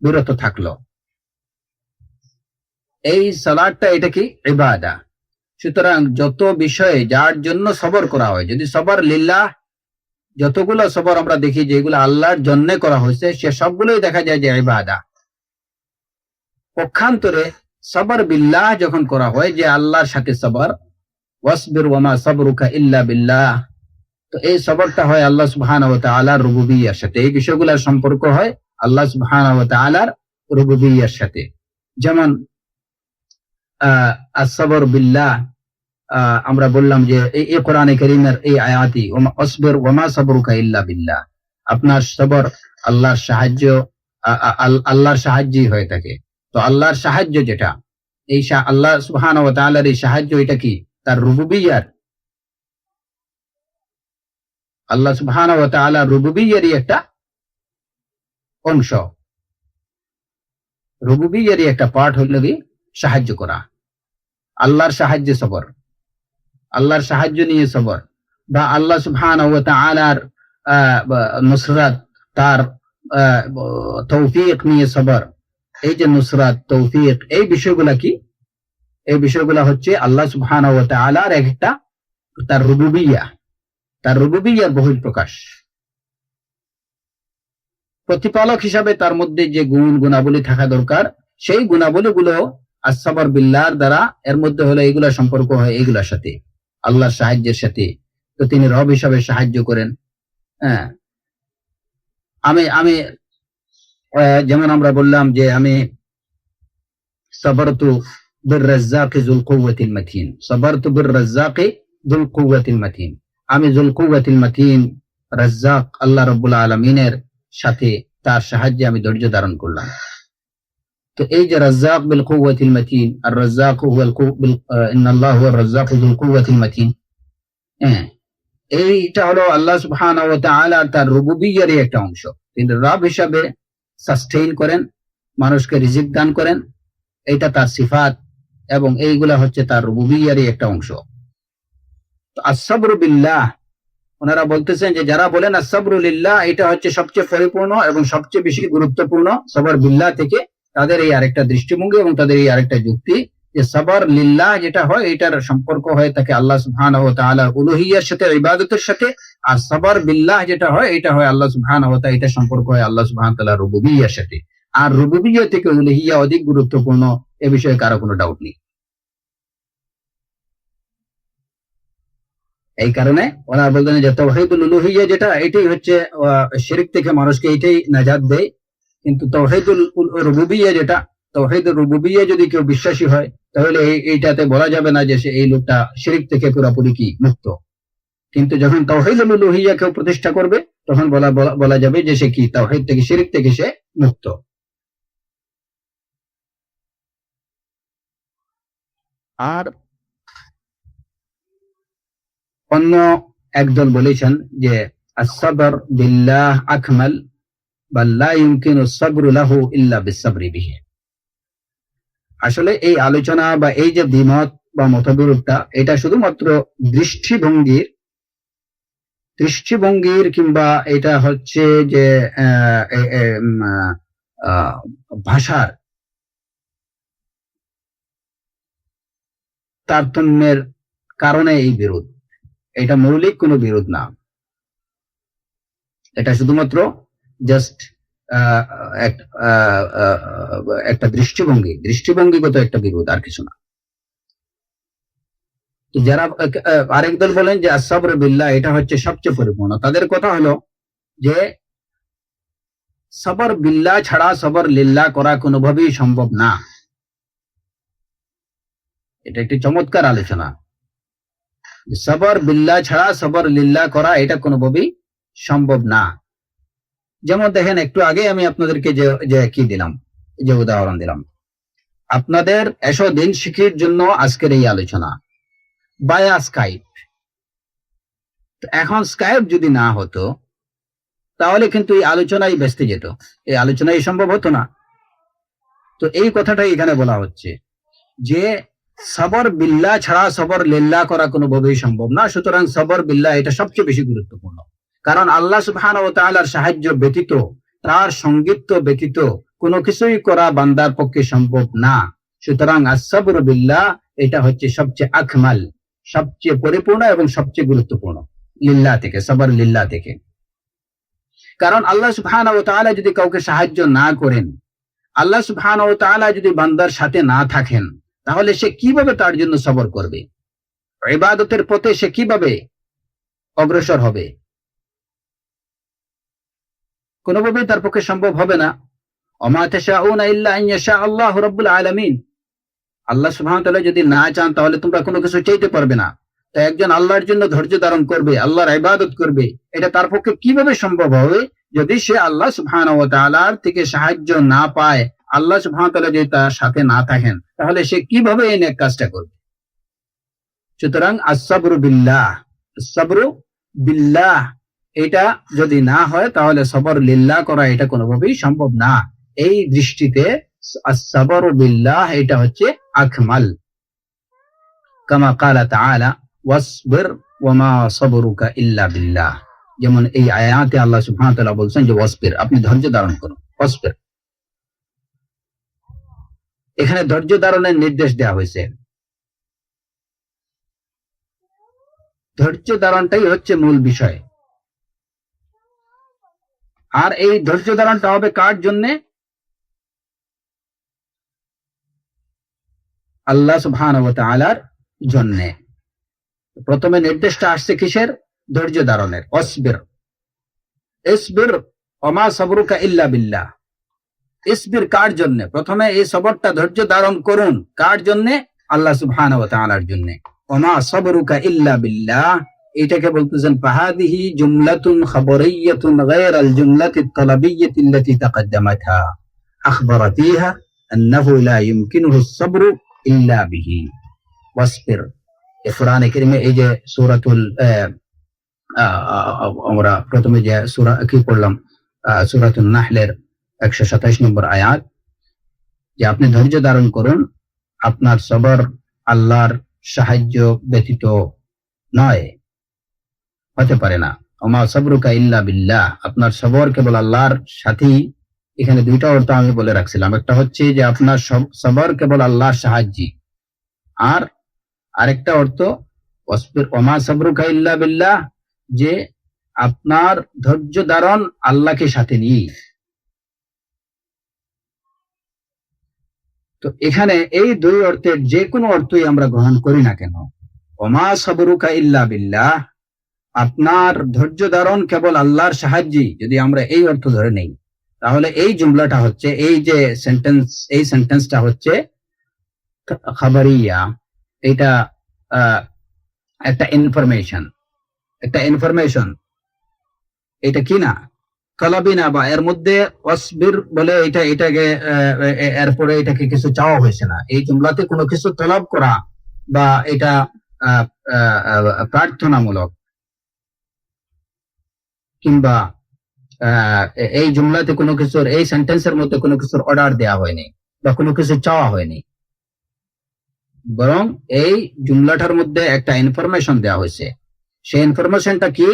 বিরত থাকলো, এই সালাতটা এটা কি ইবাদা। সুতরাং যত বিষয়ে যার জন্য সবর করা হয়, যদি সবর লিল্লাহ, যতগুলো সবর আমরা দেখি যেগুলো আল্লাহর জন্য করা হয়েছে, সে সবগুলোই দেখা যায় যে ইবাদা। পক্ষান্তরে সবর বিল্লাহ যখন করা হয়, যে আল্লাহর সাথে সবর, ওয়াসবির ওয়ামা সাবরুকা ইল্লা বিল্লাহ, তো এই সবরটা হয় আল্লাহ সুবহানাহু ওয়া তাআলার রুবুবিয়্যার সাথে, এই বিষয়গুলোর সম্পর্ক হয় আল্লাহ সুবহানাহু ওয়া তাআলার রুবুবিয়্যার সাথে। যেমন আসবর বিল্লাহ, আমরা বললাম যে এই কোরআনে কারীমের এই আয়াতি, ওয়াসবির ওয়ামা সাবরুকা ইল্লা বিল্লাহ, আপনার সবর আল্লাহর সাহায্য, আল্লাহর সাহায্যই হয়ে থাকে। তো আল্লাহর সাহায্য যেটা, এই আল্লাহ সুবহানাহু ওয়া তাআলার এই সাহায্য, এটা কি তার রুবুবিয়্যার, আল্লাহ সুবহানাহু ওয়া তাআলার রুবুবিয়্যারই একটা অংশ, রুবুবিয়্যারই একটা পার্ট হলো কি সাহায্য করা, আল্লাহর সাহায্যে সবর, আল্লাহর সাহায্য নিয়ে সবর, বা আল্লাহ সুবহানাহু ওয়া তাআলার নুসরাত, তার তৌফিক নিয়ে সবর। এই যে নুসরাত, তৌফিক, এই বিষয়গুলা কি, এই বিষয়গুলা হচ্ছে আল্লাহ সুবহানাহু ওয়া তাআলার একটা তার রুবুবিয়্যাহ, তার রুবুবিয়্যার বহিঃ প্রকাশ। প্রতিপালক হিসাবে তার মধ্যে যে গুণাবলী থাকা দরকার, সেই গুণাবলীগুলো আসসাবর বিল্লাহর দ্বারা, এর মধ্যে হলো এইগুলা সম্পর্ক হয় এইগুলার সাথে, আল্লাহর সাহায্যের সাথে। তো তিনি রব হিসাবে সাহায্য করেন। হ্যাঁ, আমি যেমন আমরা বললাম যে আমি সাবারতু বির রাজ্জাকি যুল কুওয়াতিল মাতিন, সাবারতু বির রাজ্জাকি যুল কুওয়াতিল মাতিন, আমি যুল কুওয়াতিল মাতিন রাজ্জাক আল্লাহ রাব্বুল আলামিনের সাথে, তার সাহায্যে আমি ধৈর্য ধারণ করলাম। তো এই যে রাজ্জাক বিল কুওয়াতিল মাতিন, আর রাজ্জাক হুয়াল ইন্নাল্লাহু হুয়ার রাজ্জাকু যুল কুওয়াতিল মাতিন, এইটা হলো আল্লাহ সুবহানাহু ওয়া তাআলা তার রুবুবিয়্যারই একটা অংশ। তিনি রব হিসাবে সাস্টেইন করেন, মানুষকে রিজিক দান করেন, এটা তার সিফাত, এবং এইগুলা হচ্ছে তার রুবুবিয়্যারই একটা অংশ। তো আসসাবরু বিল্লাহ, ওনারা বলতেছেন যে যারা বলেন আসসাবরু লিল্লাহ, এটা হচ্ছে সবচেয়ে পরিপূর্ণ এবং সবচেয়ে বেশি গুরুত্বপূর্ণ সবর বিল্লাহ থেকে, তাদের এই আরেকটা দৃষ্টিভঙ্গি এবং তাদের এই আরেকটা যুক্তি, যে সবর লিল্লাহ যেটা হয়, এটার সম্পর্ক হয়ে থাকে আল্লাহ সুবহানাহু ওয়া তাআলার উলুহিয়্যার সাথে, ইবাদতের সাথে। আর সবর বিল্লাহ যেটা হয়, এটা হয় আল্লাহ সুবহানাহু ওয়া তাআলা, এটা সম্পর্ক হয় আল্লাহ সুবহানাহু ওয়া তাআলার রুবুবিয়্যার সাথে। আর রুবুবিয়্যাহ থেকে উলুহিয়্যাহ অধিক গুরুত্বপূর্ণ, এ বিষয়ে কারো কোনো ডাউট নেই। এই কারণে ওনারা বলতেন যে তাওহীদুল উলুহিয়্যাহ যেটা, এটাই হচ্ছে শিরক থেকে মানুষকে এটাই নাজাত দেয়। কিন্তু তাওহীদুল রুবুবিয়্যাহ যেটা, তাওহীদুর রুবুবিয়্যাহ যদি কেউ বিশ্বাসী হয়, তাহলে এইটাতে বলা যাবে না যে এই লোকটা শিরক থেকে পুরোপুরি কি মুক্ত। কিন্তু যখন তাওহীদুল উলুহিয়্যাহ কেউ প্রতিষ্ঠা করবে, তখন বলা যাবে যে সে কি তাওহীদ থেকে, শিরক থেকে সে মুক্ত। আর অন্য একদল বলেছেন যে আসসাবর বিল্লাহ আকমাল বাল লা ইউমকিনু সাবরু লাহু ইল্লা বিসসাবরি বিহি। আসলে এই আলোচনা বা এই যে দ্বিমত বা মতবিরোধটা, এটা শুধুমাত্র দৃষ্টিভঙ্গির কিংবা এটা হচ্ছে যে ভাষার তারতম্যের কারণে এই বিরোধ, এটা মৌলিক কোনো বিরোধ না। এটা শুধুমাত্র জাস্ট একটা দৃষ্টিভঙ্গিগত একটা বিরোধ, আর কিছু না। তো যারা আরেক দল বলেন যে আসসাবর বিল্লাহ এটা হচ্ছে সবচেয়ে পরিপূর্ণ, তাদের কথা হলো যে সবর বিল্লাহ ছাড়া সবর লিল্লাহ করা কোনোভাবেই সম্ভব না। এটা একটি চমৎকার আলোচনা। সবর বিল্লাহ ছাড়া সবর লিল্লাহ করা এটা কোনোভাবেই সম্ভব না। যেমন দেখেন, একটু আগে আমি আপনাদেরকে যে কি দিলাম, যে উদাহরণ দিলাম, আপনাদের 100 দিন শিখির জন্য আজকের এই আলোচনা বায়া স্কাইপ। এখন স্কাইপ যদি না হতো, তাহলে কিন্তু এই আলোচনাই বেস্তে যেত, এই আলোচনাই সম্ভব হতো না। তো এই কথাটাই এখানে বলা হচ্ছে যে সবর বিল্লাহ ছাড়া সবর লিল্লাহ করা কোনোভাবেই সম্ভব না। সুতরাং সবর বিল্লাহ এটা সবচেয়ে বেশি গুরুত্বপূর্ণ, কারণ আল্লাহ সুবহানাহু ওয়া তাআলার সাহায্য ব্যতীত, তার সঙ্গীত্ব ব্যতীত কোনো কিছুই করা বান্দার পক্ষে সম্ভব না। সুতরাং as-sabr বিল্লাহ এটা হচ্ছে সবচেয়ে আকমাল, সবচেয়ে পরিপূর্ণ এবং সবচেয়ে গুরুত্বপূর্ণ লিল্লাহ থেকে, সবর লিল্লাহ থেকে। কারণ আল্লাহ সুবহানাহু ওয়া তাআলা যদি কাউকে সাহায্য না করেন, আল্লাহ সুবহানাহু ওয়া তাআলা যদি বান্দার সাথে না থাকেন, তাহলে সে কিভাবে তার জন্য সবর করবে? ইবাদতের পথে সে কিভাবে অগ্রসর হবে? কোনোভাবেই তার পক্ষে সম্ভব হবে না। ওমা তাশাউনা ইল্লা আন ইয়াশা আল্লাহু রাব্বুল আলামিন, আল্লাহ সুবহানাহু ওয়া তাআলা যদি না চান তাহলে তোমরা কোনো কিছু চাইতে পারবে না। তো একজন আল্লাহর জন্য ধৈর্য ধারণ করবে, আল্লাহর ইবাদত করবে, এটা তার পক্ষে কিভাবে সম্ভব হবে যদি সে আল্লাহ সুবহানাহু ওয়া তাআলার থেকে সাহায্য না পায়, আল্লাহ সুবহানাহু ওয়া তাআলা যদি তার সাথে না থাকেন, তাহলে সে কিভাবে এই নেক কাজটা করবে? সুতরাং as-sabru billah, as-sabru billah এটা যদি না হয় তাহলে সবর লিল্লাহ করা এটা কোনোভাবেই সম্ভব না। এই দৃষ্টিতে as-sabru billah এটা হচ্ছে আকমাল। কামা ক্বালা তাআলা ওয়াসবির ওয়ামা সাবরুকা ইল্লা বিল্লাহ, যেমন এই আয়াতে আল্লাহ সুবহানাহু ওয়া তাআলা বলছেন যে ওয়াসবির, আপনি ধৈর্য ধারণ করুন, ওয়াসবির। এখানে ধৈর্য ধারণের নির্দেশ দেওয়া হয়েছে। ধৈর্য ধারণটাই হচ্ছে মূল বিষয়। আর এই ধৈর্য ধারণটা হবে কার জন্য? আল্লাহ সুবহানাহু ওয়া তাআলার জন্য। প্রথমে নির্দেশটা আসছে কিসের? ধৈর্য ধারণের, অসবির। ইসবির ওমা সাবরুকা ইল্লা বিল্লাহ। ইসবির কার জন্য? প্রথমে এই সবরটা, ধৈর্য ধারণ করুন কার জন্য? আল্লাহ সুবহানাহু ওয়া তাআলার জন্য। ওমা সাবরুকা ইল্লা বিল্লাহ এটাকে বলতেছেন ফাহাদিহি জুমলাতুন খাবরিয়াতুন গায়রাল জুমলাতিত তালাবিয়্যাতি আল্লাতী তাকদ্দামাতহা আখবারা ফীহা আন্নাহু লা ইমকিনুহু আস-সাবরু ইল্লা বিহি ওয়াসবির। কোরআনে কারীমে এই যে সূরাতুল আমরা প্রথমে যে সূরা কি পড়লাম, সূরাতুন নাহলের 127 নম্বর আয়াত, যে আপনি ধৈর্য ধারণ করুন, আপনার সবর আল্লাহর সাহায্য ব্যতীত নয়, হতে পারে না। ওমা সাবরুকা ইল্লা বিল্লাহ, আপনার সবর কেবল আল্লাহর সাথেই। এখানে দুইটা অর্থ আমি বলে রাখছিলাম, একটা হচ্ছে যে আপনার সবর কেবল আল্লাহর সাহায্যে, আর আরেকটা অর্থ ওমা সাবরুকা ইল্লা বিল্লাহ, যে আপনার ধৈর্য ধারণ আল্লাহকে সাথে নিয়ে। তো এখানে এই দুই অর্থের যে কোনো অর্থই আমরা গ্রহণ করি না কেন, ওমা সাবরুকা ইল্লা বিল্লাহ, আপনার ধৈর্য ধারণ কেবল আল্লাহর সাহায্যে, যদি আমরা এই অর্থ ধরে নেই, তাহলে এই জুমলাটা হচ্ছে, এই যে সেন্টেন্স, এই সেন্টেন্সটা হচ্ছে খাবারিয়া। এটা একটা ইনফরমেশন, একটা ইনফরমেশন। এটা কি না তলবি না, বা এর মধ্যে ওয়াসবির বলে এটাকে এরপরে এটাকে কিছু চাওয়া হয়েছে না। এই জুমলাতে কোনো কিছু তলব করা বা এটা প্রার্থনামূলক, কিংবা এই জুমলাতে কোনো কিছুর, এই সেন্টেন্সের মধ্যে কোনো কিছুর অর্ডার দেওয়া হয়নি বা কোনো কিছু চাওয়া হয়নি, বরং এই জুমলাটার মধ্যে একটা ইনফরমেশন দেওয়া হয়েছে। সেই ইনফরমেশনটা কি?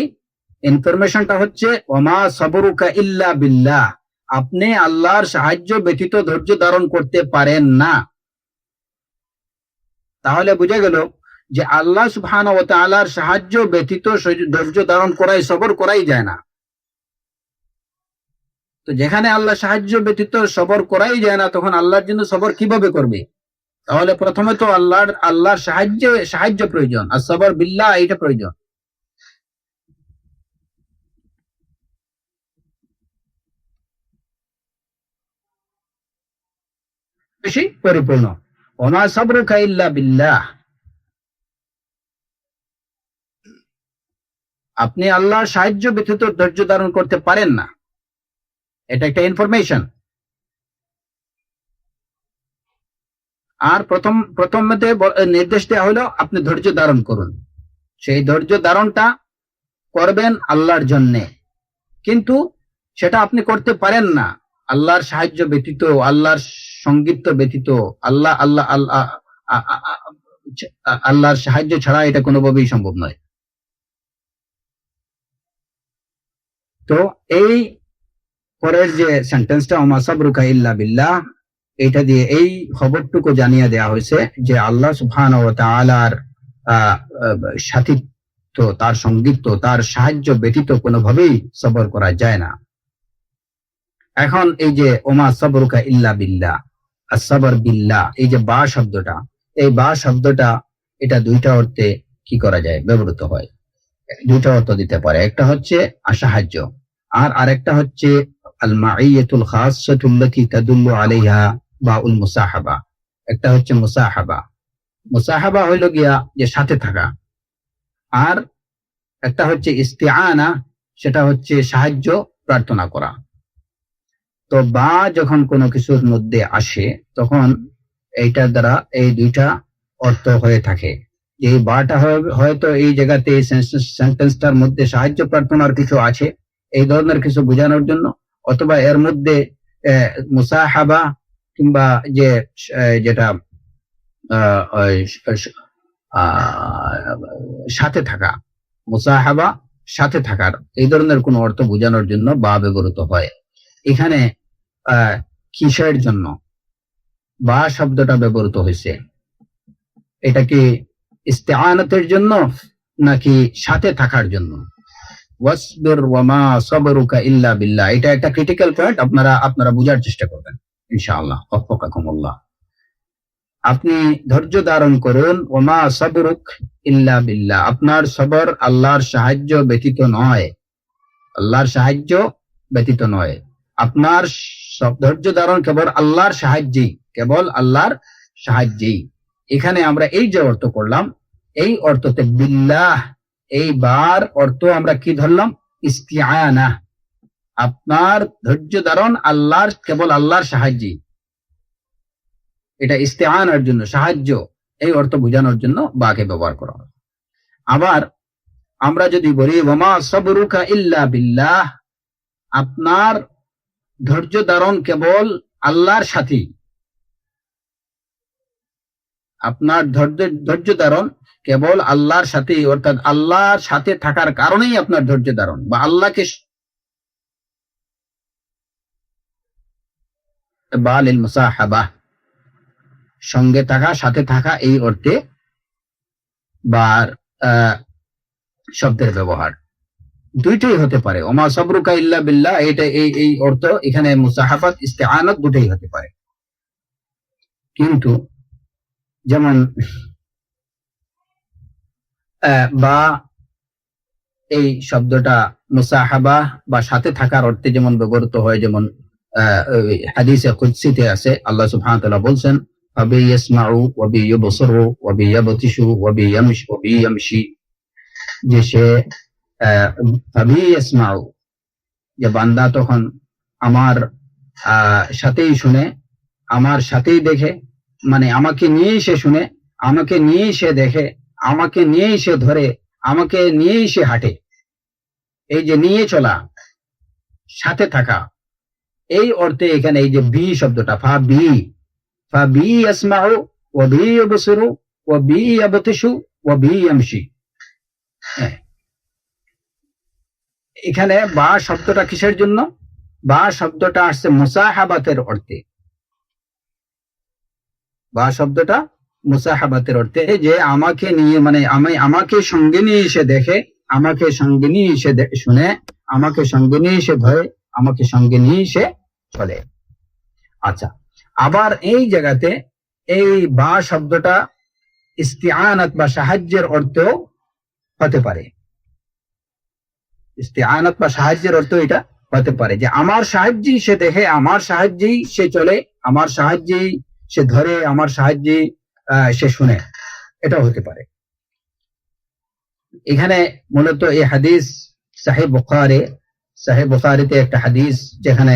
ইনফরমেশনটা হচ্ছে ওমা সাবরুকা ইল্লা বিল্লাহ, আপনি আল্লাহর সাহায্য ব্যতীত ধৈর্য ধারণ করতে পারেন না। তাহলে বোঝা গেল যে আল্লাহ সুবহানাহু ওয়া তাআলার সাহায্য ব্যতীত ধৈর্য ধারণ করাই, সবর করাই যায় না। তো যেখানে আল্লাহ সাহায্য ব্যতীত সবর করাই যায় না, তখন আল্লাহর জন্য সবর কিভাবে করবে? তাহলে প্রথমে তো আল্লাহর সাহায্য প্রয়োজন, আর সবর বিল্লাহ এটা প্রয়োজন। বেশি পরিপূর্ণ। ওমা সাবরুকা ইল্লা বিল্লাহ, আপনি আল্লাহর সাহায্য ব্যতীত ধৈর্য ধারণ করতে পারেন না, এটা একটা ইনফরমেশন। আর প্রথম নির্দেশ দেওয়া হলো আপনি ধৈর্য ধারণ করুন। সেই ধৈর্য ধারণটা করবেন আল্লাহর জন্যে, কিন্তু সেটা আপনি করতে পারেন না আল্লাহর সাহায্য ব্যতীত, আল্লাহর সঙ্গীত ব্যতীত, আল্লাহ আল্লাহ আল্লাহ আল্লাহর সাহায্য ছাড়া এটা কোনোভাবেই সম্ভব নয়। তো এই পরের যে সেন্টেন্সটা ওমা সাবরুকা ইল্লা বিল্লাহ, এটা দিয়ে এই খবরটুকু জানিয়ে দেওয়া হয়েছে যে আল্লাহ সুবহানাহু ওয়া তাআলার সাথিত্ব, তার সঙ্গীত্ব, তার সাহায্য ব্যতীত কোনোভাবেই সবর করা যায় না। এখন এই যে ওমা সাবরুকা ইল্লা বিল্লাহ, as-sabr বিল্লাহ, এই যে বা শব্দটা, এই বা শব্দটা এটা দুইটা অর্থে কি করা যায়, ব্যবহৃত হয়। দুইটা অর্থ দিতে পারে, একটা হচ্ছে সাহায্য, আর আরেকটা হচ্ছে আল মাইয়াতুল খাসসাতুল লাতী তাদুল্লু আলাইহা বাউল মুসাহাবা। একটা হচ্ছে মুসাহাবা, মুসাহাবা হইল গিয়া যে সাথে থাকা, আর একটা হচ্ছে ইস্তিআনা, সেটা হচ্ছে সাহায্য প্রার্থনা করা। তো বা যখন কোনো কিছুর মধ্যে আসে তখন এইটার দ্বারা এই দুইটা অর্থ হয়ে থাকে। এই বাটা হয়তো এই জায়গাতে এই সেন্টেন্সটার মধ্যে সাহায্য প্রার্থনার কিছু আছে এই ধরনের কিছু বোঝানোর জন্য, অথবা এর মধ্যে মুসাহাবা কিংবা যে যেটা সাথে থাকা, মুসাহাবা সাথে থাকার এই ধরনের কোন অর্থ বোঝানোর জন্য বা ব্যবহৃত হয়। এখানে কিসের জন্য বা শব্দটা ব্যবহৃত হয়েছে? এটা কি ইস্তিআনাতের জন্য নাকি সাথে থাকার জন্য? ওয়াসবির ওয়ামা সাবরুকা ইল্লা বিল্লাহ, এটা একটা ক্রিটিক্যাল পয়েন্ট, আপনারা বোঝার চেষ্টা করবেন ইনশাআল্লাহ। ওয়াফাকাকুমুল্লাহ। আপনি ধৈর্য ধারণ করুন, ওমা সাবরুক ইল্লা বিল্লাহ, আপনার সবর আল্লাহর সাহায্য ব্যতীত নয়, আল্লাহর সাহায্য ব্যতীত নয়। আপনার ধৈর্য ধারণ কেবল আল্লাহর সাহায্যেই, কেবল আল্লাহর সাহায্যেই। এখানে আমরা এই যে অর্থ করলাম, এই অর্থতে বিল্লাহ এই বার অর্থ আমরা কি ধরলাম? ইস্তিআনা, আপনার ধৈর্য ধারণ আল্লাহর, কেবল আল্লাহর সাহায্যেই। এটা ইস্তিআনার জন্য, সাহায্য এই অর্থ বোঝানোর জন্য বাকে ব্যবহার করা হয়। আবার আমরা যদি বলি ওয়ামা সাবরুকা ইল্লা বিল্লাহ, আপনার ধৈর্য ধারণ কেবল আল্লাহর সাথে, আপনার ধৈর্য ধারণ কেবল আল্লাহর সাথে, অর্থাৎ আল্লাহর সাথে থাকার কারণেই আপনার ধৈর্য ধারণ, বা আল্লাহকে বালিল মুসাহাবা, সঙ্গে থাকা, সাথে থাকা, এই অর্থে বার শব্দের ব্যবহার দুইটাই হতে পারে। ওমা সাবরুকা ইল্লা বিল্লাহ, এটা এই অর্থ এখানে মুসাহাবাত, ইস্তিআনাত দুটাই হতে পারে। কিন্তু যেমন বা এই শব্দটা মুসাহাবা বা সাথে থাকার অর্থে যেমন ব্যবহৃত হয়, যেমন হাদিসে কুদসিতে আছে, আল্লাহ সুবহানাহু ওয়া তাআলা বলছেন ফাবি ইয়াসমাউ ওয়া বি ইউবসিরু ওয়া বি ইয়াবতিশু ওয়া বি ইয়ামশি, যে সে ফাবি ইয়াসমাউ, যে বান্দা তখন আমার সাথেই শুনে, আমার সাথেই দেখে, মানে আমাকে নিয়েই সে শুনে, আমাকে নিয়েই সে দেখে, আমাকে নিয়েই সে ধরে, আমাকে নিয়েই সে হাঁটে। এই যে নিয়ে চলা, সাথে থাকা, এই অর্থে এখানে এই যে বি শব্দটা, ফাবি ইয়াসমাউ ওয়া বি ইউবসিরু ওয়া বি ইয়াবতিশু ওয়া বি ইয়ামশি, এখানে বা শব্দটা কিসের জন্য? বা শব্দটা আসছে মুসাহাবাতের অর্থে, বা শব্দটা মুসাহাবাতের অর্থে, যে আমাকে নিয়ে, মানে আমাকে সঙ্গে নিয়ে এসে দেখে, আমাকে সঙ্গে নিয়ে এসে শুনে, আমাকে সঙ্গে নিয়ে এসে ধরে, আমাকে সঙ্গে নিয়ে এসে চলে। আচ্ছা, আবার এই জায়গাতে এই বা শব্দটা ইস্তিআনাত বা সাহায্যের অর্থেও হতে পারে। ইস্তিআনাত বা সাহায্যের অর্থ এটা হতে পারে যে আমার সাহায্যেই সে দেখে, আমার সাহায্যেই সে চলে, আমার সাহায্যেই সে ধরে, আমার সাহায্যেই সে শুনে, এটাও হতে পারে। এখানে মূলত এই হাদিস সাহিহ বুখারীতে একটা হাদিস, যেখানে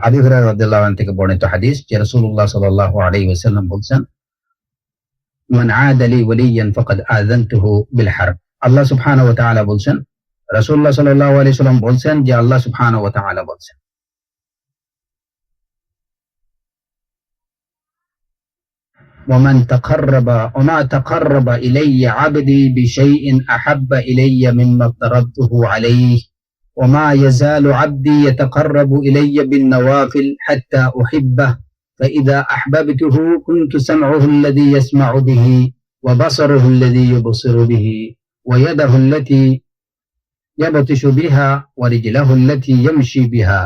আবু হুরায়রা রাদিয়াল্লাহু আনহু থেকে বর্ণিত হাদিস, যে রাসূলুল্লাহ সাল্লাল্লাহু আলাইহি ওয়াসাল্লাম বলেন মান আদালি ওয়ালিয়ান ফাকাদ আযানতুহু বিল হারব। আল্লাহ সুবহানাহু ওয়া তাআলা বলছেন, রাসূলুল্লাহ সাল্লাল্লাহু আলাইহি সাল্লাম বলছেন যে আল্লাহ সুবহানাহু ওয়া তাআলা বলছেন, ومن تقرب وما تقرب إلي عبدي بشيء أحب إلي مما افترضته عليه وما يزال عبدي يتقرب إلي بالنوافل حتى أحبه فإذا أحببته كنت سمعه الذي يسمع به وبصره الذي يبصر به ويده التي يبطش بها ورجله التي يمشي بها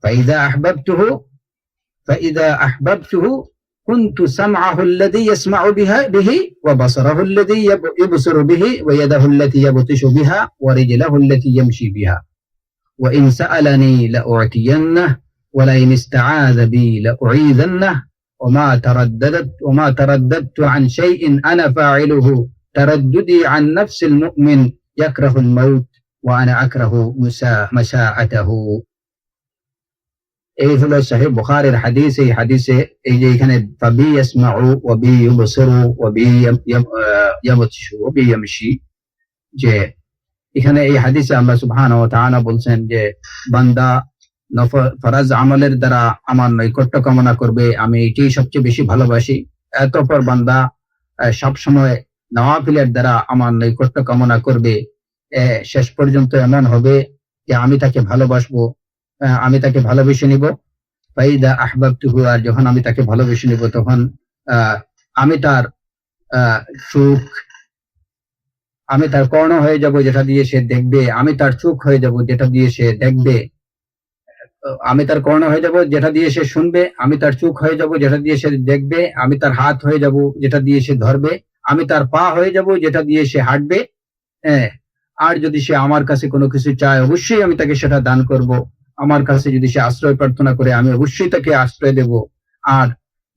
فإذا أحببته كنت سمعه الذي يسمع به وبصره الذي يبصر به ويده التي يبطش بها ورجله التي يمشي بها وإن سألني لأعطينه ولئن استعاذ بي لأعيذنه وما ترددت عن شيء أنا فاعله ترددي عن نفس المؤمن يكره الموت وأنا أكره مساعته। এই হলো সহিহ বুখারীর হাদিস। এই হাদিসে এই যে এখানে ফাবি ইয়াসমাউ ওয়া বি ইউবসিরু ওয়া বি ইয়াবতিশু ওয়া বি ইয়ামশি, যে এখানে এই হাদিসে আল্লাহ সুবহানাহু ওয়া তাআলা বলছেন যে বান্দা ফরজ আমলের দ্বারা আমার নৈকট্য কামনা করবে, আমি এটাই সবচেয়ে বেশি ভালোবাসি। এতপর বান্দা সব সময় নওয়াফিলের দ্বারা আমার নৈকট্য কামনা করবে, শেষ পর্যন্ত এমন হবে যে আমি তাকে ভালোবাসবো, আমি তাকে ভালোবেসে নিব। ফাইদা আহবাবতুহু, আর যখন আমি তাকে ভালোবেসে নিব তখন আমি তার চোখ, আমি তার কর্ণ হয়ে যাব যেটা দিয়ে সে দেখবে, আমি তার চোখ হয়ে যাব যেটা দিয়ে সে দেখবে, আমি তার কর্ণ হয়ে যাব যেটা দিয়ে সে শুনবে, আমি তার চোখ হয়ে যাব যেটা দিয়ে সে দেখবে, আমি তার হাত হয়ে যাব যেটা দিয়ে সে ধরবে, আমি তার পা হয়ে যাব যেটা দিয়ে সে হাঁটবে। আর যদি সে আমার কাছে কোনো কিছু চায় অবশ্যই আমি তাকে সেটা দান করব। আমার কাছে যদি সে আশ্রয় প্রার্থনা করে আমি অবশ্যই তাকে আশ্রয় দেব। আর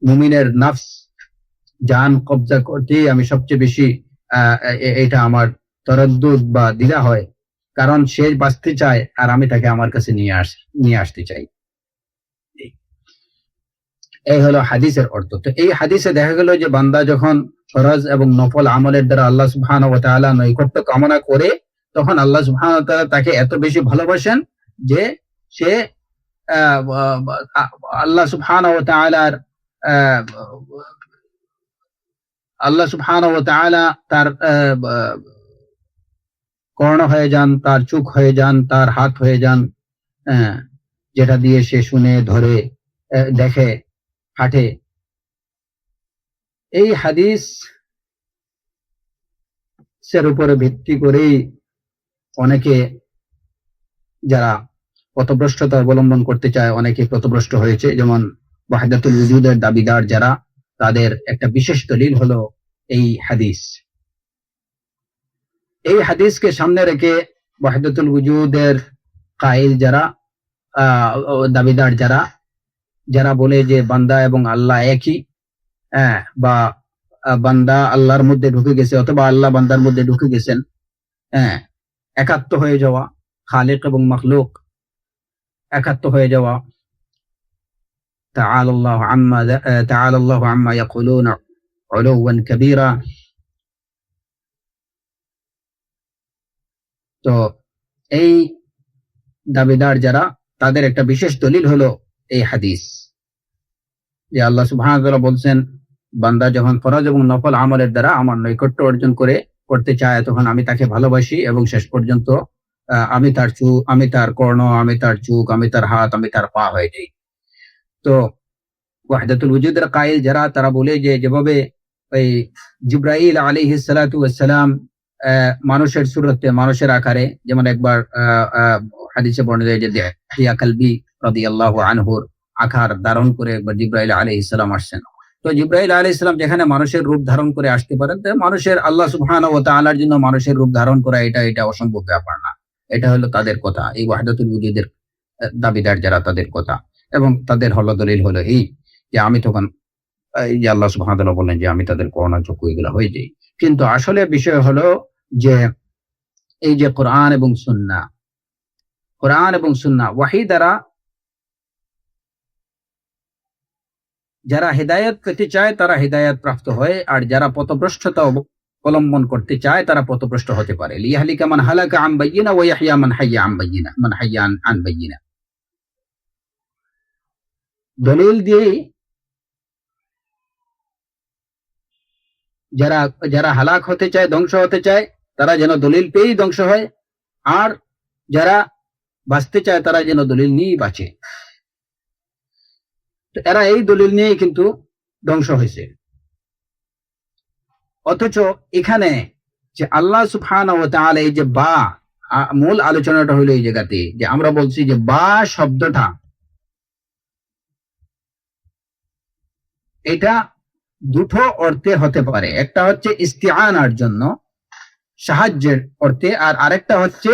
মুমিনের নফস জান কবজা করতে আমি সবচেয়ে বেশি এটা আমার তরদ্দুদ বা দ্বিধা হয়, কারণ সে বাঁচতে চায় আর আমি তাকে আমার কাছে নিয়ে আসতে চাই। এই হলো হাদিসের অর্থ। তো এই হাদিসে দেখা গেল যে বান্দা যখন ফরজ এবং নফল আমলের দ্বারা আল্লাহ সুবহানাহু ওয়া তাআলা নৈকট্য কামনা করে, তখন আল্লাহ সুবহানাহু ওয়া তাআলা তাকে এত বেশি ভালোবাসেন যে সে আল্লাহ সুবহানাহু ওয়া তাআলার তার কর্ণ হয়ে যান, তার চোখ হয়ে যান, তার হাত হয়ে যান, যেটা দিয়ে সে শুনে, ধরে, দেখে, হাঁটে। এই হাদিস এর উপরে ভিত্তি করেই অনেকে যারা পথভ্রষ্টতা অবলম্বন করতে চায় অনেকে পথভ্রষ্ট হয়েছে। যেমন ওয়াহদাতুল ওজুদের দাবিদার যারা, তাদের একটা বিশেষ দলিল হলো এই হাদিস। এই হাদিসকে সামনে রেখে ওয়াহদাতুল ওজুদের কাইল যারা, দাবিদার যারা বলে যে বান্দা এবং আল্লাহ একই, বা বান্দা আল্লাহর মধ্যে ঢুকে গেছে অথবা আল্লাহ বান্দার মধ্যে ঢুকে গেছেন, একাত্ম হয়ে যাওয়া, খালিক এবং মাখলুক একাত্ম হয়ে যাওয়া। তাআলা আল্লাহু আম্মা ইয়াকুলুনা উলুওয়ান কাবীরা। তো এই দাবিদার যারা, তাদের একটা বিশেষ দলিল হলো এই হাদিস, যে আল্লাহ সুবহানাহু ওয়া তাআলা বলছেন বান্দা যখন ফরজ এবং নফল আমলের দ্বারা আমার নৈকট্য অর্জন করতে চায় তখন আমি তাকে ভালোবাসি এবং শেষ পর্যন্ত আমি তার কর্ণ, আমি তার চোখ, আমি তার হাত, আমি তার পা হয়ে যাই। তো ওয়াহদাতুল ওজুদের কাইল যারা, তারা বলে যে যেভাবে ওই জিবরাইল আলাইহিস সালাতু ওয়াস সালাম মানুষের সুরতে, মানুষের আকারে, যেমন একবার হাদিসে বর্ণিত যে দিয়া কালবি রাদিয়াল্লাহু আনহুর আকার ধারণ করে একবার জিবরাইল আলাইহিস সালাম আসছেন। তো জিবরাইল আলাইহিস সালাম যেখানে মানুষের রূপ ধারণ করে আসতে পারেন, মানুষের আল্লাহ সুবহানাহু ওয়া তাআলার জন্য মানুষের রূপ ধারণ করা এটা অসম্ভব ব্যাপার না। এটা হলো তাদের কথা, এই ওয়াহদাতুল ওজুদের দাবিদার যারা, তাদের কথা। এবং তাদের হলো দলিল হলো এই যে আমি তখন, এই যে আল্লাহ সুবহানাহু ওয়া তাআলা বললেন যে আমি তাদের করোনা চক্ষু এগুলো হয়ে যাই। কিন্তু আসলে বিষয় হলো যে এই যে কোরআন এবং সুন্নাহ ওয়াহী দ্বারা যারা হেদায়েত পেতে চায় তারা হেদায়েত প্রাপ্ত হয়, আর যারা পথভ্রষ্টতা অবলম্বন করতে চায় তারা পথভ্রষ্ট হতে পারে। লিয়াহলিকা মান হালাকা আন বায়িনা ওয়া ইয়াহইয়া মান হাইয়া আন বায়িনা, মান হাইয়া আন বায়িনা। দলিল দিয়ে যারা যারা হালাক হতে চায়, ধ্বংস হতে চায়, তারা যেন দলিল পেয়েই ধ্বংস হয়, আর যারা বাঁচতে চায় তারা যেন দলিল নিয়েই বাঁচে। তো এরা এই দলিল নিয়েই কিন্তু ধ্বংস হয়েছে। অথচ এখানে যে আল্লাহ সুবহানাহু ওয়া তাআলা এই যে বা, মূল আলোচনাটা হলো এই জায়গাতে যে আমরা বলছি যে বা শব্দটা এটা দুটো অর্থে হতে পারে। একটা হচ্ছে ইস্তিআনার জন্য, সাহায্যের অর্থে, আর আরেকটা হচ্ছে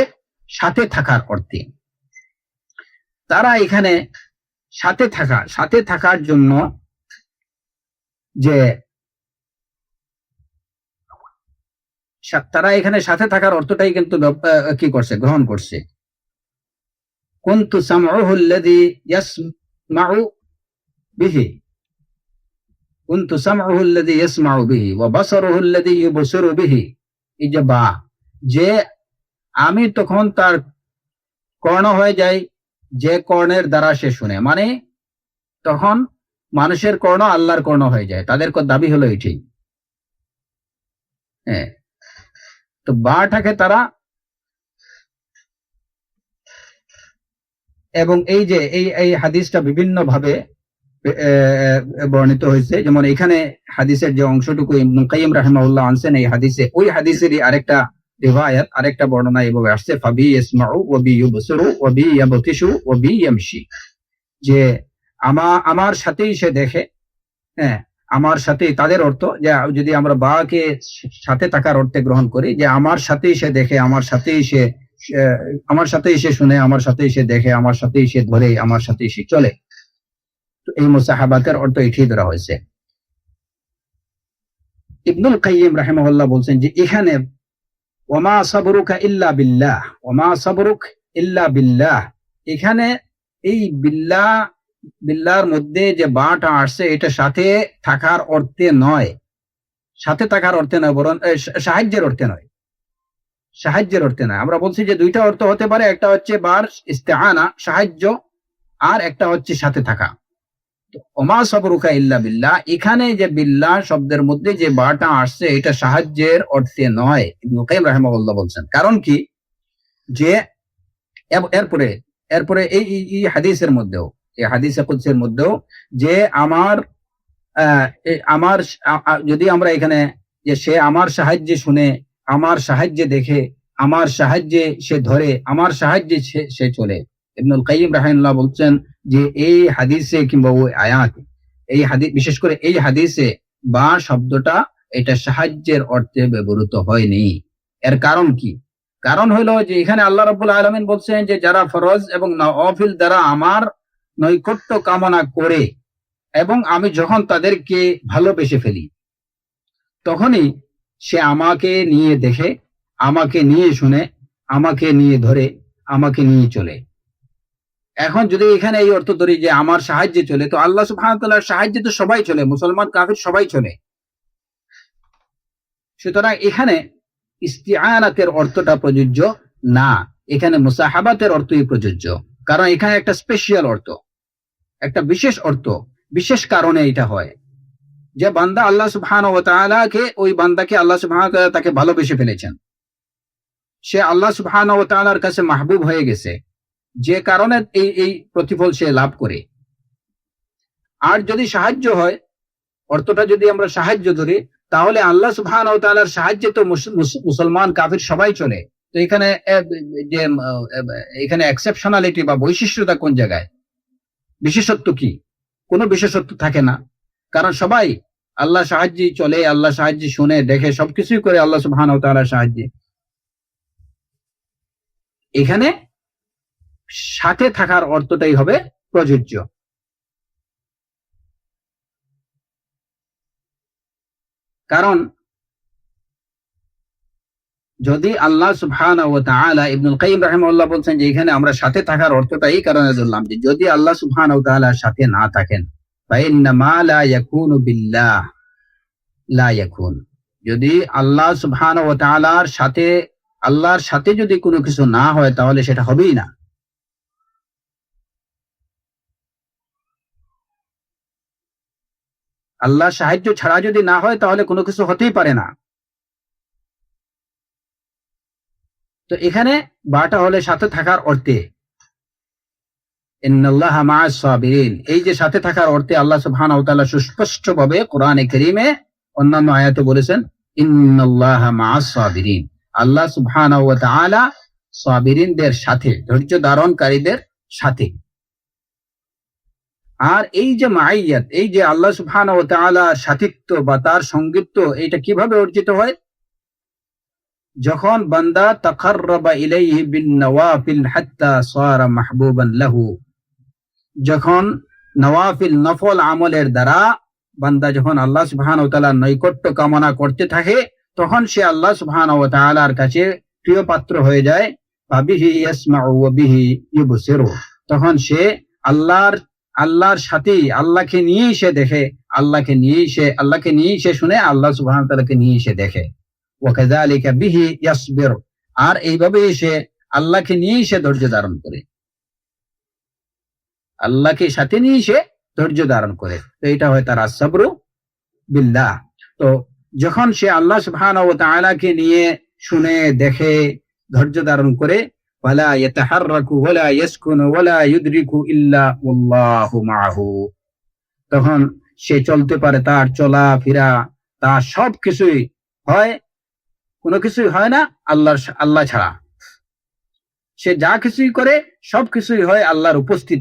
সাথে থাকার অর্থে। তারা এখানে সাথে থাকার জন্য যে তারা এখানে সাথে থাকার অর্থটাই কিন্তু কি করছে, গ্রহণ করছে। কুনতু সামউহু আল্লাযী ইয়াসমাউ বিহি, কুনতু সামউহু আল্লাযী ইয়াসমাউ বিহি ওয়া বাসারুহু আল্লাযী ইউবসিরু বিহি। এই যে বা, যে আমি তখন তার কর্ণ হয়ে যাই যে কর্ণের দ্বারা সে শুনে, মানে তখন মানুষের কর্ণ আল্লাহর কর্ণ হয়ে যায়, তাদের দাবি হলো এটাই। হ্যাঁ, তো বাটাকে তারা, এবং এই যে এই হাদিসটা বিভিন্ন ভাবে বর্ণিত হয়েছে। যেমন এখানে হাদিসের যে অংশটুকু ইবনুল কাইয়িম রাহিমাহুল্লাহ আনছেন, এই হাদিসেরই আরেকটা রিওয়ায়াত, আরেকটা বর্ণনা এভাবে আসছে, ফাবি ইয়াসমাউ ওয়া বি ইউবসিরু ওয়া বি ইয়াবতিশু ওয়া বি ইয়ামশি, যে আমার সাথেই সে দেখে। হ্যাঁ, আমার সাথেই, তাদের অর্থ যে যদি আমরা বাকে সাথে থাকার অর্থে গ্রহণ করি, যে আমার সাথেই সে দেখে, আমার সাথেই সে শুনে, আমার সাথেই সে দেখে, আমার সাথেই সে ধরে, আমার সাথেই সে চলে। তো এই মুসাহাবাতের অর্থ এটাই ধরা হয়েছে। ইবনুল কাইয়িম রাহিমাহুল্লাহ বলছেন যে এখানে ওয়ামা সাবরুকা ইল্লা বিল্লাহ, ওয়ামা সাবরুক ইল্লা বিল্লাহ, এখানে এই বিল্লাহর মধ্যে যে বাটা আসছে এটা সাথে থাকার অর্থে নয়, বরং সাহায্যের অর্থে নয়, আমরা বলছি যে দুইটা অর্থ হতে পারে। একটা হচ্ছে বার ইস্তিআনা, সাহায্য, আর একটা হচ্ছে সাথে থাকা। ওমা সাবরুকা ইল্লা বিল্লাহ, এখানে যে বিল্লাহ শব্দের মধ্যে যে বাটা আসছে এটা সাহায্যের অর্থে নয়, ইবনুল কাইয়িম রাহিমাহুল্লাহ বলছেন। কারণ কি, যে এরপরে এই হাদিসের মধ্যেও, এই হাদিসে কুদসির মধ্যেও, যে যদি আমরা এখানে যে সে আমার সাহায্যে শুনে, আমার সাহায্যে দেখে, আমার সাহায্যে সে ধরে, আমার সাহায্যে সে চলে। ইবনুল কাইয়িম রাহিমাহুল্লাহ বলছেন যে এই হাদিসে কিংবা ওই আয়াত, এই হাদিস, বিশেষ করে এই হাদিসে বা শব্দটা এটা সাহায্যের অর্থে ব্যবহৃত হয়নি। এর কারণ কি? কারণ হলো যে এখানে আল্লাহ রাব্বুল আলামিন বলছেন যে যারা ফরজ এবং নওয়াফিল দ্বারা আমার নৈকট্য কামনা করে এবং আমি যখন তাদেরকে ভালোবেসে ফেলি, তখনই সে আমাকে নিয়ে দেখে, আমাকে নিয়ে শুনে, আমাকে নিয়ে ধরে, আমাকে নিয়ে চলে। এখন যদি এখানে এই অর্থ ধরি যে আমার সাহায্যে চলে, তো আল্লাহ সুবহানাহু ওয়া তাআলার সাহায্যে তো সবাই চলে, মুসলমান কাফির সবাই চলে। সুতরাং এখানে ইস্তিআনাতের অর্থটা প্রযোজ্য না, এখানে মুসাহাবাতের অর্থই প্রযোজ্য। কারণ এখানে একটা স্পেশাল অর্থ, একটা বিশেষ অর্থ, বিশেষ কারণে এটা হয় যে বান্দা আল্লাহ সুবহানাহু ওয়া তাআলাকে, ওই বান্দাকে আল্লাহ সুবহানাহু ওয়া তাআলা তাকে ভালোবেসে ফেলেছেন, সে আল্লাহ সুবহানাহু ওয়া তাআলার কাছে মাহবুব হয়ে গেছে, যে কারণে এই প্রতিফল সে লাভ করে। আর যদি সাহায্য হয়, অর্থটা যদি আমরা সাহায্য ধরি, তাহলে আল্লাহ সুবহানাহু ওয়া তাআলার সাহায্যে তো মুসলমান কাফির সবাই চলে। তো এখানে এক্সেপশনালিটি বা বৈশিষ্ট্যতা কোন জায়গায়, বিশেষত্ব কি? কোনো বিশেষত্ব থাকে না, কারণ সবাই আল্লাহ সাহায্যে চলে, আল্লাহ সাহায্যে শুনে দেখে, সবকিছুই করে আল্লাহ সুবহানাহু ওয়া তাআলার সাহায্যে। এখানে সাথে থাকার অর্থটাই হবে প্রযোজ্য। কারণ যদি আল্লাহ সুবহানাহু ওয়া তাআলা, ইবনুল কাইয়িম রাহিমাহুল্লাহ বলছেন যে এখানে আমরা সাথে থাকার অর্থটা এই কারণে ধরলাম যে যদি আল্লাহ সুবহানাহু ওয়া তাআলা সাথে না থাকেন, ফাইন্না মা লা ইয়াকুনু বিল্লাহ লা ইয়াকুন। যদি আল্লাহ সুবহানাহু ওয়া আল্লাহর সাথে যদি কোনো কিছু না হয় তাহলে সেটা হবেই না। আল্লাহর সাহায্য ছাড়া যদি না হয় তাহলে কোনো কিছু হতেই পারে না। তো এখানে বাটা হলে সাথে থাকার অর্থে, ইন্নাল্লাহা মা'আস সাবিরিন, এই যে সাথে থাকার অর্থে আল্লাহ সুবহানাহু ওয়া তাআলা সুস্পষ্টভাবে কোরআনে কারীমে অন্যান্য আয়াতে বলেছেন ইন্নাল্লাহা মা'আস সাবিরিন, আল্লাহ সুবহানাহু ওয়া তাআলা সাবিরিনদের সাথে, ধৈর্য ধারণকারীদের সাথে। আর এই যে মাইয়াত, এই যে আল্লাহ সুবহানাহু ওয়া তাআলা সাথিত্ব বা তার সঙ্গিত্ব, এটা কিভাবে অর্জিত হয়? যখন বান্দা তাকাররাবা ইলাইহি বিন নওয়াফিল হাত্তা সারা মাহবুবান লাহু, যখন নওয়াফিল নফল আমলের দ্বারা বান্দা যখন আল্লাহ সুবহানাহু ওয়া তাআলার নৈকট্য কামনা করতে থাকে, তখন সে আল্লাহ সুবহানাহু ওয়া তাআলার কাছে প্রিয় পাত্র হয়ে যায়। বিহি ইয়াসমাউ ওয়া বিহি ইউবসিরু, তখন সে আল্লাহর সাথে, আল্লাহকে নিয়েই সে দেখে, আল্লাহকে নিয়েই সে শুনে, আল্লাহ সুবহানাহু ওয়া তাআলাকে নিয়েই সে দেখে। ওয়া কাযালিকা বিহি ইয়াসবির, আর এইভাবে সে আল্লাহকে নিয়েই সে ধৈর্য ধারণ করে, আল্লাহকে সাথে নিয়ে সে ধৈর্য ধারণ করে। তো এটা হয় তার আসসাবরু বিল্লাহ। তো যখন সে আল্লাহ সুবহানাহু ওয়া তাআলাকে নিয়ে শুনে দেখে ধৈর্য ধারণ করে, ওয়ালা ইয়াতাহাররাকু ওয়ালা ইয়াসকুনু ওয়ালা ইউদরিকু ইল্লা ওয়াল্লাহু মাআহু, তখন সে চলতে পারে, তার চলাফেরা, তার সবকিছুই হয়, কোনো কিছুই হয় না আল্লাহ ছাড়া। সে যা কিছুই করে সবকিছুই হয় আল্লাহর উপস্থিত।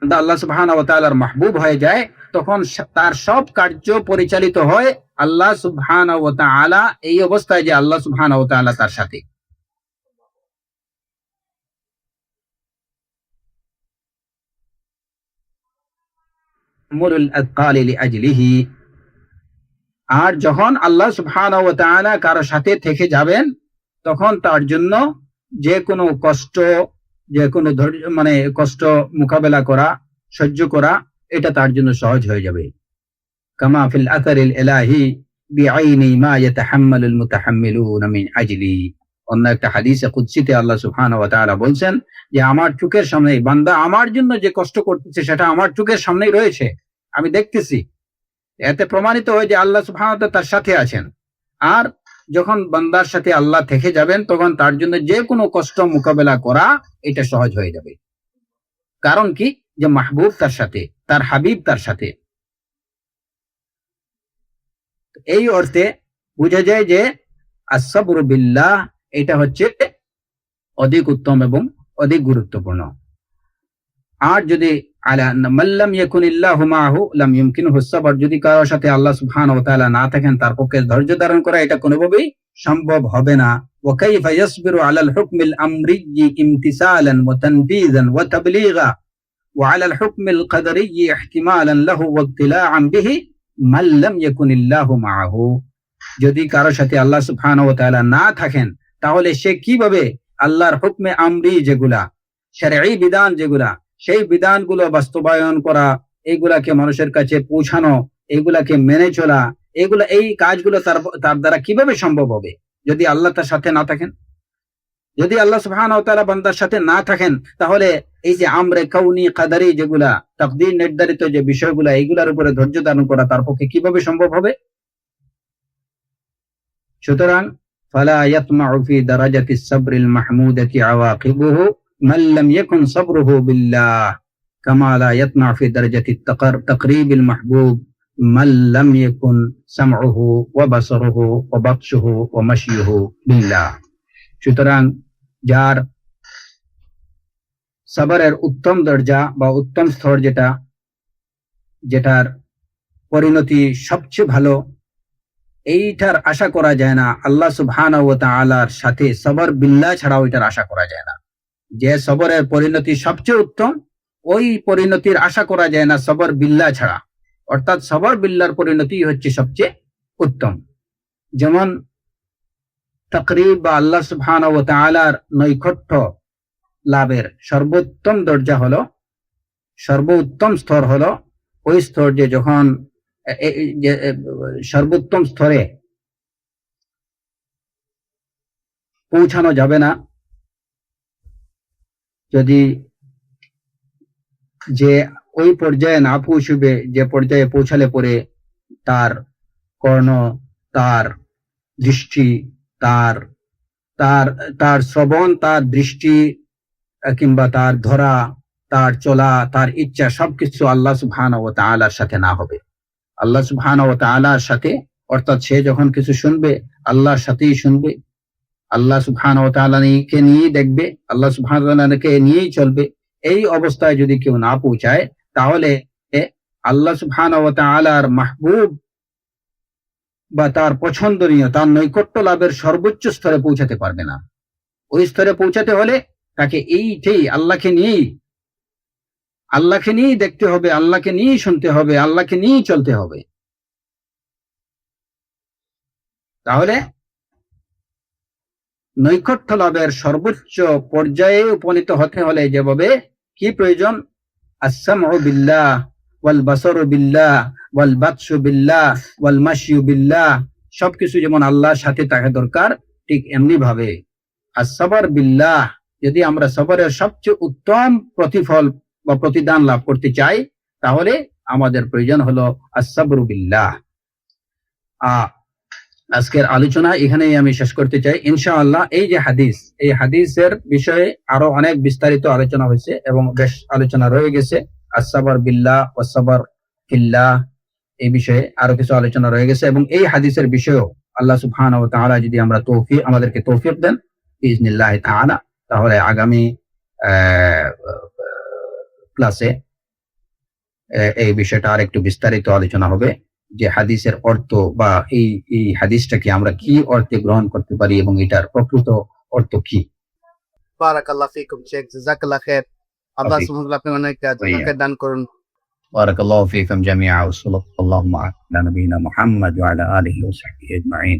আল্লাহ সুবহানাহু ওয়া তাআলার মাহবুব হয়ে যায়, তখন তার সব কার্য পরিচালিত হয় আল্লাহ সুবহানাহু ওয়া তাআলা, এই অবস্থায় যে আল্লাহ সুবহানাহু ওয়া তাআলা তার সাথে। মুরুল আযকালি লিআজলিহি, আর যখন আল্লাহ সুবহানাহু ওয়া তাআলা কারো সাথে থেকে যাবেন, তখন তার জন্য যে কোনো কষ্ট, যে কোনো কষ্ট মোকাবেলা করা, সহ্য করা, এটা তার জন্য সহজ হয়ে যাবে। কামা ফিল আসারিল ইলাহি বিআইনি মা ইয়াতাহাম্মালুল মুতাহাম্মিলুনা মিন আজলি, অন্য একটা হাদিসে কুদসিতে আল্লাহ সুবহানাহু ওয়া তাআলা বলছেন যে আমার চোখের সামনে বান্দা আমার জন্য যে কষ্ট করতেছে সেটা আমার চোখের সামনেই রয়েছে, আমি দেখতেছি। এতে প্রমাণিত হয় যে আল্লাহ সুবহানাহু ওয়া তাআলা তার সাথে আছেন। আর যখন বান্দার সাথে আল্লাহ থেকে যাবেন, তখন তার জন্য যে কোনো কষ্ট মোকাবেলা করা এটা সহজ হয়ে যাবে। কারণ কি? যে মাহবুব তার সাথে, তার হাবিব তার সাথে। এই অর্থে বোঝা যায় যে আসসাবরু বিল্লাহ এটা হচ্ছে অধিক উত্তম এবং অধিক গুরুত্বপূর্ণ। আর যদি আলা মাল্লাম ইয়াকুনিল্লাহু মাহু লাম ইউমকিনহু সাবর, যদি কারোর সাথে আল্লাহ সুবহানাহু ওয়া তাআলা না থাকেন, তার পক্ষে ধৈর্য ধারণ করা এটা কোনোভাবেই সম্ভব হবে না। ওয়া কাইফা ইয়াসবিরু আলাল হুকমিল আমরিয়্যি ইমতিসালান ওয়া তানফীযান ওয়া তাবলীগা ওয়া আলাল হুকমিল কদরিয়্যি ইহতিমালান লাহু ওয়া ইত্তিলাআন বিহি মান লাম ইয়াকুনিল্লাহু মাহু, যদি কারোর সাথে আল্লাহ সুবহানাহু ওয়া তাআলা না থাকেন, তাহলে সে কিভাবে আল্লাহর হুকমে আমরি যেগুলা, শরঈ বিধান যেগুলা, সেই বিধানগুলো বাস্তবায়ন করা, এইগুলাকে মানুষের কাছে পৌঁছানো, এইগুলাকে মেনে চলা, এই কাজগুলো তার দ্বারা কিভাবে সম্ভব হবে যদি আল্লাহ তার সাথে না থাকেন? যদি আল্লাহ সুবহানাহু ওয়া তাআলা বান্দার সাথে না থাকেন, তাহলে এই যে আমরে কাউনি কাদারি যেগুলা, তাকদীর নির্ধারিত যে বিষয়গুলা, এইগুলার উপরে ধৈর্য ধারণ করা তার পক্ষে কিভাবে সম্ভব হবে? সুতরাং ফালা ইয়াতমাউ ফি দারাজাতিস সাবরিল মাহমুদাতি আওয়াকিবুহু মান লাম ইয়াকুন সাবরুহু বিল্লাহ কামা লা ইয়াতমাউ ফি দারাজাতিত তাকরিবিল মাহবুব মান লাম ইয়াকুন সামউহু ওয়া বাসারুহু ওয়া বাতশুহু ওয়া মাশয়ুহু বিল্লাহ। সুতরাং যার সাবরের উত্তম দরজা বা উত্তম স্তর, যেটার পরিণতি সবচেয়ে ভালো, এইটার আশা করা যায় না আল্লাহ সুবহানাহু ওয়া তাআলার সাথে সবর বিল্লাহ ছাড়াও এটার আশা করা যায় না। যে সবরের পরিণতি সবচেয়ে উত্তম, ওই পরিণতির আশা করা যায় না সবর বিল্লাহ ছাড়া। অর্থাৎ সবর বিল্লাহর পরিণতি হচ্ছে সবচেয়ে উত্তম। যেমন তাকরিব বা আল্লাহ সুবহানাহু ওয়া তাআলার নৈকট্য, লাভের সর্বোত্তম দরজা হলো, সর্বোত্তম স্তর হলো ওই স্তর যে যখন সর্বোত্তম স্তরে পৌঁছানো যাবে না যদি যে ওই পর্যায়ে না পৌঁছবে, যে পর্যায়ে পৌঁছালে পরে তার কর্ণ, তার দৃষ্টি, তার তার তার শ্রবণ, তার দৃষ্টি কিংবা তার ধরা, তার চলা, তার ইচ্ছা সবকিছু আল্লাহ সুবহানাহু ওয়া তাআলার সাথে না হবে। আল্লাহ সুবহানাহু ওয়া তাআলার সাথে, অর্থাৎ সে যখন কিছু শুনবে আল্লাহর সাথেই শুনবে, আল্লাহ সুবহানাহু ওয়া তাআলাকে নিয়েই দেখবে, আল্লাহ সুবহানাহু ওয়া তাআলাকে নিয়েই চলবে। এই অবস্থায় যদি কেউ না পৌঁছায় তাহলে আল্লাহ সুবহানাহু ওয়া তাআলার মাহবুব বা তার পছন্দনীয়, তার নৈকট্য লাভের সর্বোচ্চ স্তরে পৌঁছাতে পারবে না। ওই স্তরে পৌঁছাতে হলে তাকে এইটাই আল্লাহকে নিয়েই দেখতে হবে, আল্লাহকে নিয়েই শুনতে হবে, আল্লাহকে নিয়েই চলতে হবে। তাহলে নৈকট্য লাভের সর্বোচ্চ পর্যায়ে উপনীত হতে হলে যেভাবে কি প্রয়োজন, আস-সামউ বিল্লাহ ওয়াল বাসারু বিল্লাহ ওয়াল বাতশু বিল্লাহ ওয়াল মাশয়ু বিল্লাহ, সবকিছু যেমন আল্লাহর সাথে থাকা দরকার, ঠিক এমনি ভাবে আস-সাবর বিল্লাহ, যদি আমরা সবরের সবচেয়ে উত্তম প্রতিফল বা প্রতিদান লাভ করতে চাই তাহলে আমাদের প্রয়োজন হলো আস-সাবরু বিল্লাহ। আজকের আলোচনা এখানেই আমি শেষ করতে চাই ইনশাআল্লাহ। এই যে হাদিস, এই হাদিসের বিষয়ে আরো অনেক বিস্তারিত আলোচনা হয়েছে এবং বেশ আলোচনা রয়ে গেছে। আস-সাবর বিল্লাহ ওয়াস সাবর ফিল্লাহ, এই বিষয়ে আরো কিছু আলোচনা রয়ে গেছে এবং এই হাদিসের বিষয়েও আল্লাহ সুবহানাহু ওয়া তাআলা যদি আমাদেরকে তৌফিক দেন বিইজনিল্লাহি তাআলা, তাহলে আগামী ক্লাসে এই বিষয়টা আর একটু বিস্তারিত আলোচনা হবে, যে হাদিসের অর্থ বা এই হাদিসটাকে আমরা কি অর্থে গ্রহণ করতে পারি এবং এটার প্রকৃত অর্থ কি। বারাকাল্লাহু ফিকুম শেখ, জাযাকাল্লাহ খাইর। আল্লাহ সুবহানাহু ওয়া তাআলা আপনাকে অনেক দান করুন। বারাকাল্লাহু ফিকুম জামিআ ওয়া সাল্লাল্লাহু আলা নবিয়িনা মুহাম্মদ ওয়া আলা আলিহি ওয়া সাহবিহি আজমাইন।